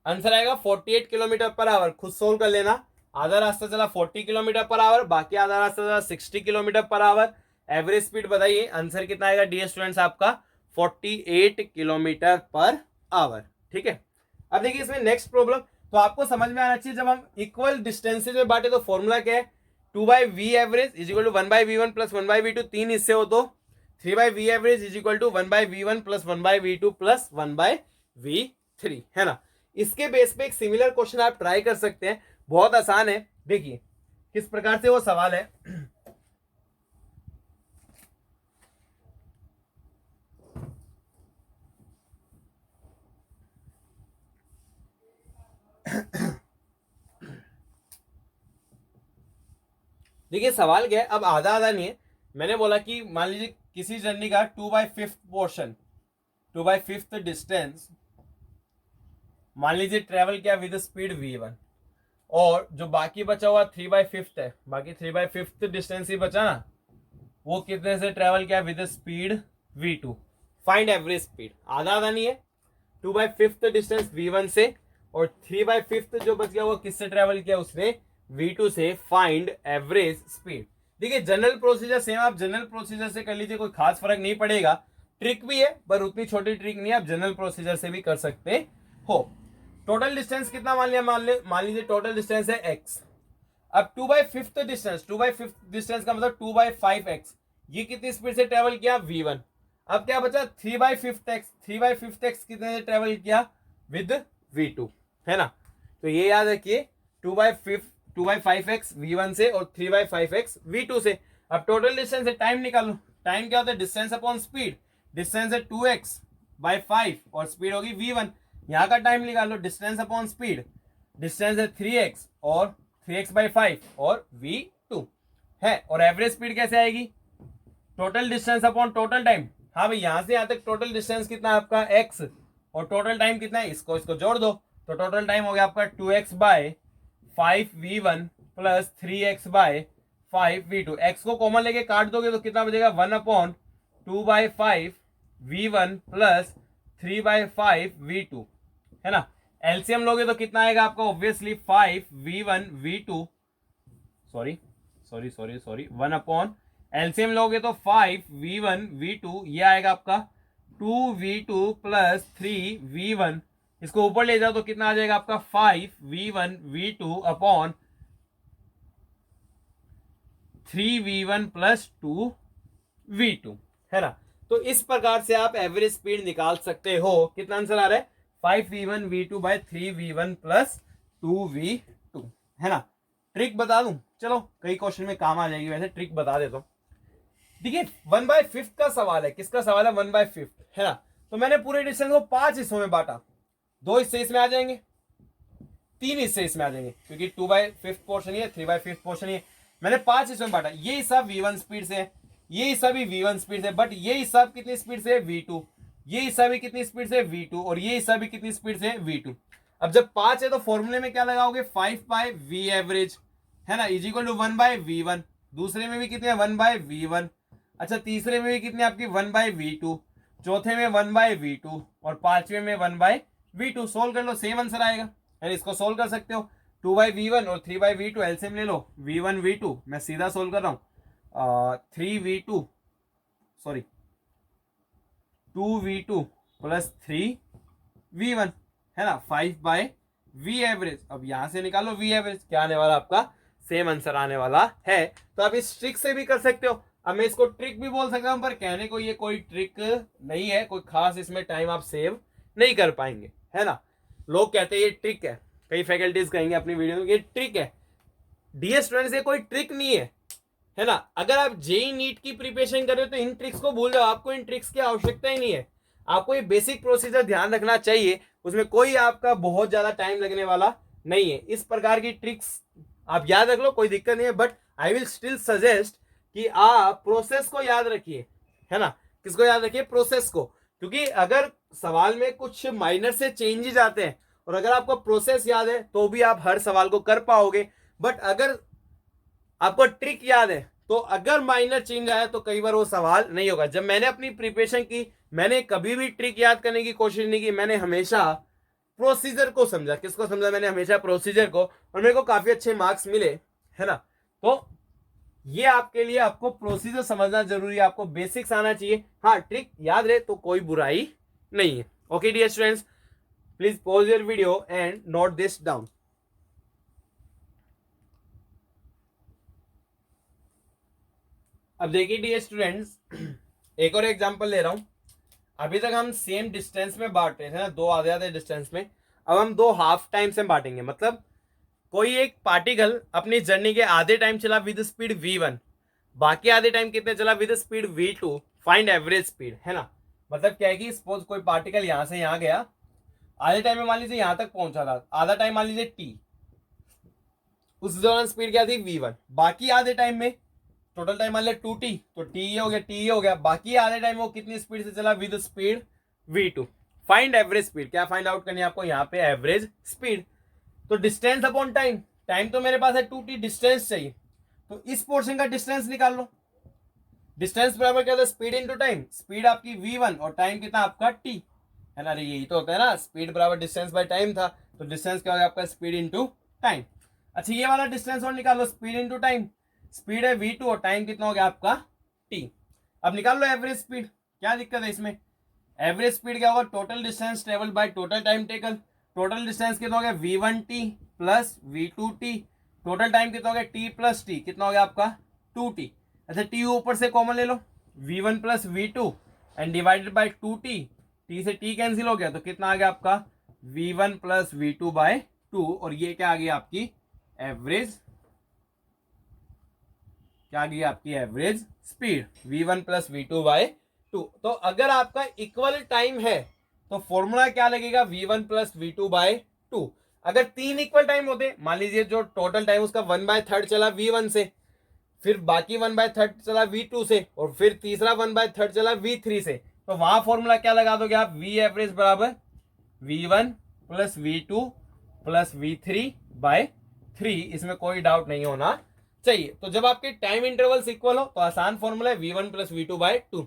Speaker 1: आंसर आएगा 48 किलोमीटर पर आवर। खुद सोल्व कर लेना, आधा रास्ता चला 40 किलोमीटर पर आवर, बाकी आधा रास्ता चला 60 kilometre per our. Average speed बताइए, आंसर कितना आएगा डियर स्टूडेंट्स आपका 48 किलोमीटर पर आवर, ठीक है। अब देखिए इसमें नेक्स्ट प्रॉब्लम, तो आपको समझ में आना चाहिए जब हम इक्वल डिस्टेंसेज में बांटे तो फॉर्मूला क्या है, 2/v average is equal to 1/v1 plus 1/v2, 3 हिस्से हो तो 3/v average is equal to 1/v1 plus 1/v2 plus 1/v3, है ना। इसके बेस पे एक सिमिलर क्वेश्चन आप ट्राई कर सकते हैं, बहुत आसान है। देखिए किस प्रकार से वो सवाल है। देखिए सवाल क्या है, अब आधा आधा नहीं है, मैंने बोला कि मान लीजिए किसी जर्नी का 2/5 पोर्शन, 2/5 डिस्टेंस मान लीजिए ट्रेवल किया विद स्पीड v1, और जो बाकी बचा हुआ 3/5 है, बाकी 3/5 डिस्टेंस ही बचा ना, वो कितने से ट्रेवल किया with speed v2। Find average speed, आधा आधा नहीं है, 2/5 डिस्टेंस v1 से, और 3/5 जो बच गया वो किससे ट्रेवल किया उसने v2 से फाइंड एवरेज स्पीड। देखिए जनरल प्रोसीजर सेम आप जनरल प्रोसीजर से कर लीजिए, कोई खास फर्क नहीं पड़ेगा। ट्रिक भी है पर उतनी छोटी ट्रिक नहीं है, आप जनरल प्रोसीजर से भी कर सकते हो। टोटल डिस्टेंस कितना मान लीजिए टोटल डिस्टेंस है x। अब 2/5 डिस्टेंस, 2/5 डिस्टेंस का मतलब 2/5x, ये कितनी स्पीड से ट्रेवल किया v1। अब क्या बचा 3/5x, 3/5x कितने से ट्रेवल किया विद v2, है ना। तो ये याद रखिए 2/5x v1 से और 3/5x v2 से। अब टोटल डिस्टेंस है, टाइम निकालो। टाइम क्या होता है, डिस्टेंस अपॉन स्पीड। डिस्टेंस है 2x/5 और स्पीड होगी v1। यहाँ का टाइम निकालो, डिस्टेंस अपॉन स्पीड। डिस्टेंस है 3x और 3x/5 और v2 है। और एवरेज स्पीड कैसे आएगी, total distance upon total time. हाँ भाई, यहां से यहां तक टोटल डिस्टेंस कितना है आपका x और टोटल टाइम कितना है, इसको जोड़ दो तो टोटल टाइम हो गया आपका 2x/5v1 प्लस 3x/5v2। x को कॉमन लेके काट दोगे तो कितना बचेगा 1/2/5v1 प्लस 3/5v2, है ना। एलसीएम लोगे तो कितना आएगा आपका, ऑब्वियसली 5v1v2 सॉरी 1 एलसीएम लोगे तो 5v1v2 ये आएगा आपका 2v2 प्लस 3v1। इसको ऊपर ले जाओ तो कितना आ जाएगा आपका 5v1v2 upon 3v1 plus 2v2, है ना। तो इस प्रकार से आप एवरेज स्पीड निकाल सकते हो। कितना आंसर आ रहा है 5v1v2 bye 3v1 plus 2v2, है ना। ट्रिक बता दूं, चलो कई क्वेश्चन में काम आ जाएगी, वैसे ट्रिक बता देता हूं। देखिए 1/5 का सवाल है, किसका सवाल है 1/5, है ना। तो मैंने पूरे डिस्टेंस को 5 हिस्सों में बांटा, 2 हिस्से इसमें आ जाएंगे, 3 हिस्से इसमें आ जाएंगे, क्योंकि 2/5 पोर्शन ही है, 3/5 पोर्शन ही है। मैंने 5 हिस्सों में बांटा। ये हिस्सा v1 स्पीड से है, ये हिस्सा भी v1 स्पीड से, बट ये हिस्सा कितनी स्पीड से v2, ये हिस्सा भी कितनी स्पीड से v2 और ये हिस्सा भी कितनी स्पीड से v2। अब जब 5 है तो फॉर्मूले में क्या लगाओगे 5/v एवरेज, है ना, इज इक्वल टू 1/v1। दूसरे में भी कितने 1/v1, अच्छा तीसरे में भी कितने आपकी 1/v2, चौथे में 1/v2 और पांचवे में 1/v2। सोल्व कर लो, सेम आंसर आएगा, यानी इसको सोल्व कर सकते हो। 2/v1 और 3/v2 एलसीएम ले लो, v1 v2 मैं सीधा सोल्व कर रहा हूं, 2v2 प्लस 3v1, है ना, 5/v एवरेज। अब यहां से निकालो v एवरेज, क्या आने वाला आपका सेम आंसर आने वाला है। तो आप इस ट्रिक से भी कर सकते हो। अब मैं इसको ट्रिक भी बोल सकता हूं, पर कहने को ये कोई ट्रिक नहीं है, कोई खास इसमें टाइम आप सेव नहीं कर पाएंगे, है ना। लोग कहते हैं ये ट्रिक है, कई फैकल्टीज कहेंगे अपनी वीडियो में ये ट्रिक है। डियर स्टूडेंट्स ये कोई ट्रिक नहीं है ना। अगर आप जेई नीट की प्रिपरेशन कर रहे हो तो इन ट्रिक्स को भूल जाओ, आपको इन ट्रिक्स की आवश्यकता ही नहीं है। आपको ये बेसिक प्रोसीजर ध्यान रखना चाहिए, उसमें कोई आपका बहुत ज्यादा टाइम लगने वाला नहीं है। इस प्रकार की ट्रिक्स आप याद रख लो, कोई दिक्कत नहीं है, but I will still suggest कि आप प्रोसेस को याद रखिए, है ना। किसको याद रखिए, प्रोसेस को, क्योंकि अगर सवाल में कुछ माइनर से चेंजेस आते हैं और अगर आपको प्रोसेस याद है तो भी आप हर सवाल को कर पाओगे। बट अगर आपको ट्रिक याद है तो अगर माइनर चेंज आया तो कई बार वो सवाल नहीं होगा। जब मैंने अपनी प्रिपरेशन की, मैंने कभी भी ट्रिक याद करने की कोशिश नहीं की, मैंने हमेशा प्रोसीजर को समझा। किसको समझा, मैंने हमेशा प्रोसीजर को, और मेरे को काफी अच्छे मार्क्स मिले, है ना। तो ये आपके लिए, आपको प्रोसीजर समझना जरूरी है, आपको बेसिक्स आना चाहिए। हाँ ट्रिक याद रहे तो कोई बुराई नहीं है। Okay dear students, please pause your video and note this down. अब देखिए डियर स्टूडेंट्स, एक और एग्जांपल ले रहा हूं। अभी तक हम सेम डिस्टेंस में बांट रहे थे ना, 2 आधे आधे डिस्टेंस में। अब हम 2 हाफ टाइम से बांटेंगे, मतलब कोई एक पार्टिकल अपनी जर्नी के आधे टाइम चला विद स्पीड v1, बाकी आधे टाइम कितने चला with speed v2, find average speed, है ना। मतलब क्या है कि सपोज कोई पार्टिकल यहां से यहां गया, आधे टाइम में मान लीजिए यहां तक पहुंचा था, आधा टाइम मान लीजिए t, उस दौरान स्पीड क्या थी v1, बाकी आधे टाइम में टोटल टाइम मान लिया 2t, तो t ये हो गया, t ये हो गया, बाकी आधे टाइम वो कितनी स्पीड से चला with speed v2। Find average speed, क्या फाइंड आउट करनी है आपको यहाँ पे, एवरेज स्पीड। तो डिस्टेंस अपॉन टाइम, टाइम तो मेरे पास है 2t, डिस्टेंस चाहिए, तो इस पोर्शन का डिस्टेंस निकाल लो। डिस्टेंस बराबर क्या होता है, स्पीड इनटू टाइम। स्पीड आपकी v1 और टाइम कितना आपका t, है ना। यही तो होता है ना, स्पीड बराबर डिस्टेंस बाय टाइम था, तो डिस्टेंस क्या होगा आपका, स्पीड इनटू टाइम। अच्छा ये वाला डिस्टेंस और निकालो, स्पीड इंटू टाइम, स्पीड है v2 और टाइम कितना हो गया आपका t। अब निकाल लो एवरेज स्पीड, क्या दिक्कत है इसमें। एवरेज स्पीड क्या होगा, total distance travel by total time taken. Total distance कितना हो गया v1t plus v2t, total time कितना हो गया t प्लस t, कितना हो गया आपका 2t। अच्छा t ऊपर से कॉमन ले लो, v1 plus v2 and divided by 2t, t से t कैंसिल हो गया तो कितना आ गया आपका v1 प्लस v2 बाय 2, और ये क्या आ गई आपकी एवरेज, क्या आ गई आपकी average speed v1 plus v2 bye 2। तो अगर आपका इक्वल टाइम है तो फॉर्मूला क्या लगेगा v1 प्लस v2 बाय 2। अगर 3 इक्वल टाइम होते, मान लीजिए जो टोटल टाइम उसका 1/3 चला v1 से, फिर बाकी 1/3 चला v2 से, और फिर तीसरा 1/3 चला v3 से, तो वहां फॉर्मूला क्या लगा दोगे आप, v एवरेज बराबर v1 plus v2 plus v3 bye 3। इसमें कोई डाउट नहीं होना चाहिए। तो जब आपके टाइम इंटरवल्स इक्वल हो तो आसान फॉर्मूला है v1 प्लस v2 बाय 2,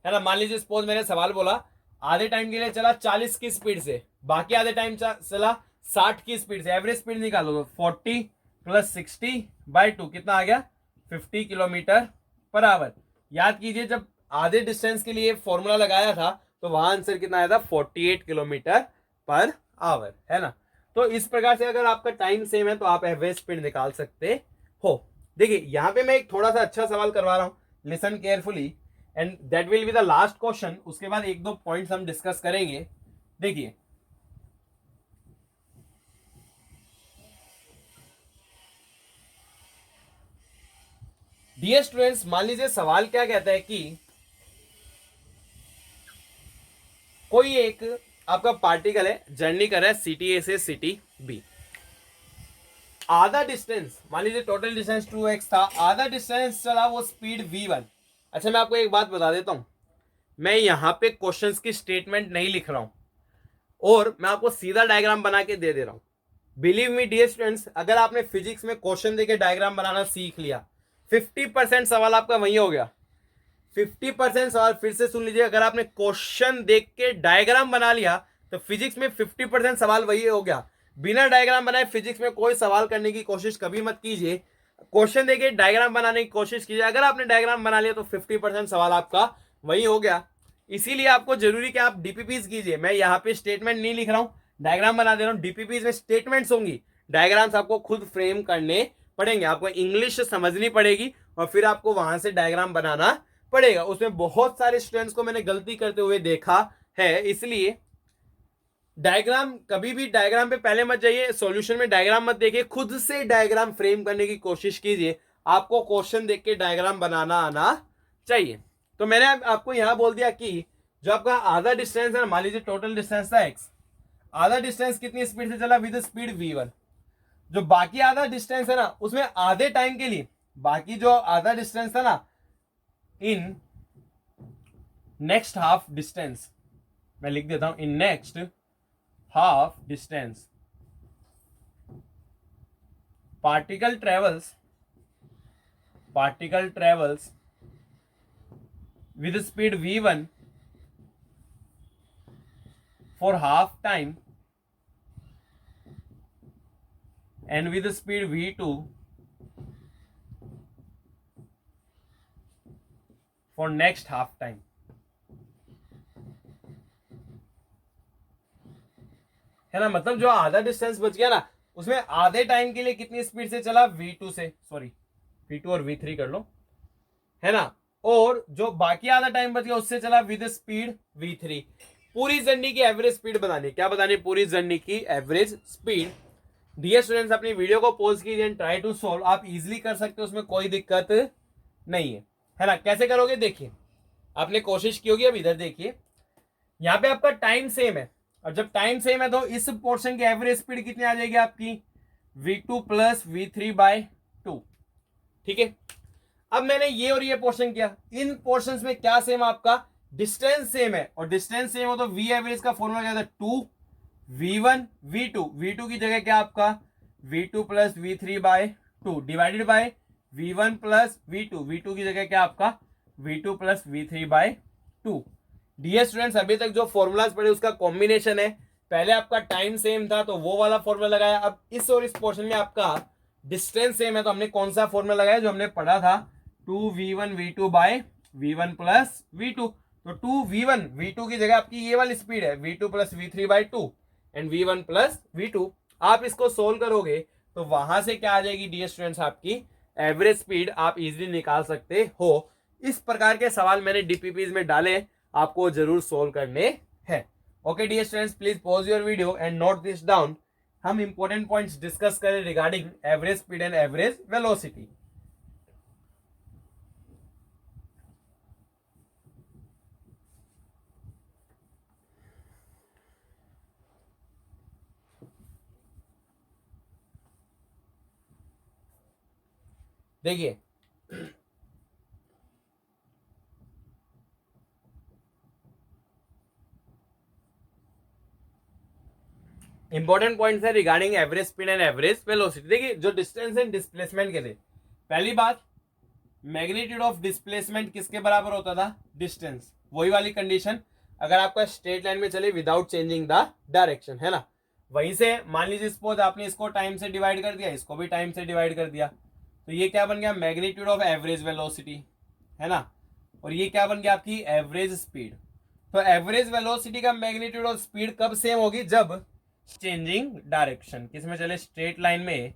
Speaker 1: है ना। मान लीजिए सपोज मैंने सवाल बोला आधे टाइम के लिए चला 40 की स्पीड से, बाकी आधे टाइम चला 60 की स्पीड से, एवरेज स्पीड निकालो तो 40 प्लस 60 बाय 2 कितना आ गया 50 किलोमीटर पर आवर। याद कीजिए जब आधे डिस्टेंस के लिए फॉर्मूला लगाया था तो वहां आंसर कितना आया था 48 किलोमीटर पर आवर, है ना। तो इस प्रकार से अगर आपका टाइम सेम है तो आप एवरेज स्पीड निकाल सकते हो। देखिए यहां पे मैं एक थोड़ा सा अच्छा सवाल करवा रहा हूं, listen carefully and that will be the last question. उसके बाद एक दो पॉइंट्स हम डिस्कस करेंगे। देखिए डियर स्टूडेंट्स, मान लीजिए सवाल क्या कहता है कि कोई एक आपका पार्टिकल है, जर्नी कर रहा है सिटी ए से सिटी बी, आधा डिस्टेंस, मान लीजिए टोटल डिस्टेंस 2x था, आधा डिस्टेंस चला वो स्पीड v1। अच्छा मैं आपको एक बात बता देता हूं, मैं यहां पे क्वेश्चंस की स्टेटमेंट नहीं लिख रहा हूं और मैं आपको सीधा डायग्राम बना के दे रहा हूं। बिलीव मी डियर स्टूडेंट्स, अगर आपने फिजिक्स में क्वेश्चन देके डायग्राम बनाना सीख लिया 50% सवाल आपका वही हो गया। 50% सवाल फिर से सुन लीजिए, अगर आपने क्वेश्चन देख के डायग्राम बना लिया तो फिजिक्स में 50% सवाल वही हो गया। बिना डायग्राम बनाए फिजिक्स में कोई सवाल करने की कोशिश कभी मत कीजिए, क्वेश्चन देके डायग्राम बनाने की कोशिश कीजिए। अगर आपने डायग्राम बना लिया तो 50% सवाल आपका वही हो गया। इसीलिए आपको जरूरी कि आप डीपीपीज कीजिए। मैं यहाँ पे स्टेटमेंट नहीं लिख रहा हूं, डायग्राम बना दे रहा हूं। डीपीपीज में स्टेटमेंट्स होंगी, डायग्राम्स आपको खुद फ्रेम करने पड़ेंगे, आपको इंग्लिश समझनी पड़ेगी और फिर आपको वहां से डायग्राम बनाना पड़ेगा। उसमें बहुत सारे स्टूडेंट्स को मैंने गलती करते हुए देखा है, इसलिए डायग्राम कभी भी डायग्राम पे पहले मत जाइए, सॉल्यूशन में डायग्राम मत देखिए, खुद से डायग्राम फ्रेम करने की कोशिश कीजिए। आपको क्वेश्चन देख के डायग्राम बनाना आना चाहिए। तो मैंने आपको यहां बोल दिया कि जो आपका आधा डिस्टेंस है ना, मान लीजिए टोटल डिस्टेंस था x, आधा डिस्टेंस कितनी स्पीड से चला विद स्पीड v1। जो बाकी आधा डिस्टेंस है ना उसमें आधे टाइम के लिए, बाकी जो आधा डिस्टेंस था ना इन नेक्स्ट हाफ डिस्टेंस, मैं लिख देता हूं in next half distance particle travels with speed v1 for half time and with speed v2 for next half time। है ना, मतलब जो आधा डिस्टेंस बच गया ना उसमें आधे टाइम के लिए कितनी स्पीड से चला v2 से, सॉरी v2 और v3 कर लो, है ना, और जो बाकी आधा टाइम बच गया उससे चला विद स्पीड v3। पूरी जर्नी की एवरेज स्पीड बतानी, क्या बतानी, पूरी जर्नी की एवरेज स्पीड। डियर स्टूडेंट्स अपनी वीडियो को पॉज कीजिए एंड ट्राई टू सॉल्व, आप इजीली कर सकते हो, उसमें कोई दिक्कत नहीं है ना। कैसे करोगे देखिए, आपने कोशिश की होगी, अब इधर देखिए, यहां पे आपका टाइम सेम है और जब टाइम सेम है तो इस पोर्शन की एवरेज स्पीड कितनी आ जाएगी आपकी v2 प्लस v3 बाय 2। ठीक है, अब मैंने ये और ये पोर्शन किया, इन पोर्शंस में क्या सेम, आपका डिस्टेंस सेम है, और डिस्टेंस सेम हो तो v एवरेज का फॉर्मूला क्या था 2 v1 v2 की जगह क्या आपका v2 plus v3 by 2 divided by v1 plus v2 की जगह क्या आपका v2 plus v3 by 2। Dear students अभी तक जो फॉर्मूलाज पढ़े उसका कॉम्बिनेशन है, पहले आपका टाइम सेम था तो वो वाला फॉर्मूला लगाया, अब इस और इस पोर्शन में आपका डिस्टेंस सेम है तो हमने कौन सा फॉर्मूला लगाया जो हमने पढ़ा था, 2v1v2 bye v1 plus v2। तो 2v1v2 की जगह आपकी ये वाली स्पीड है v2 plus v3 by 2 and v1 plus v2। आप इसको सोल्व करोगे तो वहां से क्या आ जाएगी डियर स्टूडेंट्स, आपकी एवरेज स्पीड आप इजीली निकाल सकते हो। इस प्रकार के सवाल मैंने डीपीपीज में डाले, आपको जरूर सोल्व करने हैं। Okay dear students, please pause your video and note this down. हम इंपॉर्टेंट पॉइंट्स डिस्कस करें regarding average speed and average velocity. देखिए इंपॉर्टेंट पॉइंट्स है regarding average speed and average velocity. देखिए जो डिस्टेंस एंड डिस्प्लेसमेंट के थे, पहली बात मैग्नीट्यूड ऑफ डिस्प्लेसमेंट किसके बराबर होता था, डिस्टेंस। वही वाली कंडीशन अगर आपका स्ट्रेट लाइन में चले विदाउट चेंजिंग द डायरेक्शन, है ना। वहीं से मान लीजिए सपोज आपने इसको टाइम से डिवाइड कर दिया, इसको भी टाइम से डिवाइड कर दिया, तो ये क्या बन गया, मैग्नीट्यूड ऑफ एवरेज वेलोसिटी, है ना। और ये क्या बन गया, आपकी एवरेज स्पीड। तो एवरेज वेलोसिटी का मैग्नीट्यूड ऑफ स्पीड कब सेम होगी, जब चेंजिंग डायरेक्शन, किसमें चले, स्ट्रेट लाइन में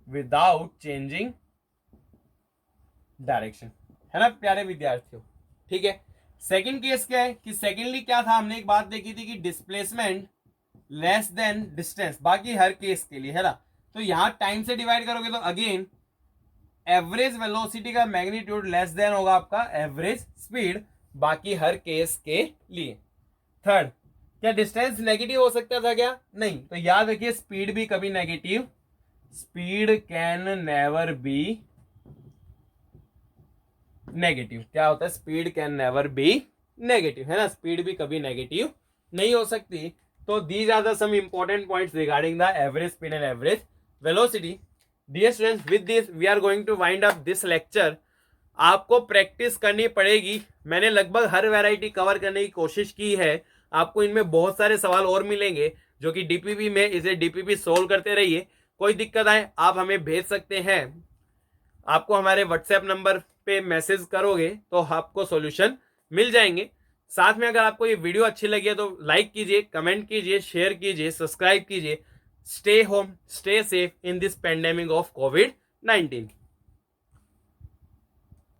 Speaker 1: विदाउट चेंजिंग डायरेक्शन, है ना प्यारे विद्यार्थियों। ठीक है, सेकंड केस क्या है कि सेकंडली क्या था, हमने एक बात देखी थी कि डिस्प्लेसमेंट लेस देन डिस्टेंस, बाकी हर केस के लिए, है ना। तो यहां टाइम से डिवाइड करोगे तो अगेन एवरेज वेलोसिटी का मैग्नीट्यूड लेस देन होगा आपका एवरेज स्पीड, बाकी हर केस के लिए। थर्ड, क्या डिस्टेंस नेगेटिव हो सकता था क्या, नहीं। तो याद रखिए स्पीड भी कभी negative, speed can never be negative. क्या होता है, speed can never be negative, है ना, स्पीड भी कभी नेगेटिव नहीं हो सकती। तो these are the some important points regarding the average speed and average velocity. Dear students, with this we are going to wind up this lecture. आपको प्रैक्टिस करनी पड़ेगी। मैंने लगभग हर वैरायटी कवर करने की कोशिश की है। आपको इनमें बहुत सारे सवाल और मिलेंगे जो कि डीपीपी में, इसे डीपीपी सोल्व करते रहिए। कोई दिक्कत आए आप हमें भेज सकते हैं। आपको हमारे व्हाट्सएप नंबर पे मैसेज करोगे तो आपको सॉल्यूशन मिल जाएंगे। साथ में अगर आपको ये वीडियो अच्छी लगी है तो लाइक कीजिए, कमेंट कीजिए, शेयर कीजिए, सब्सक्राइब कीजिए। Stay home, stay safe in this pandemic of covid.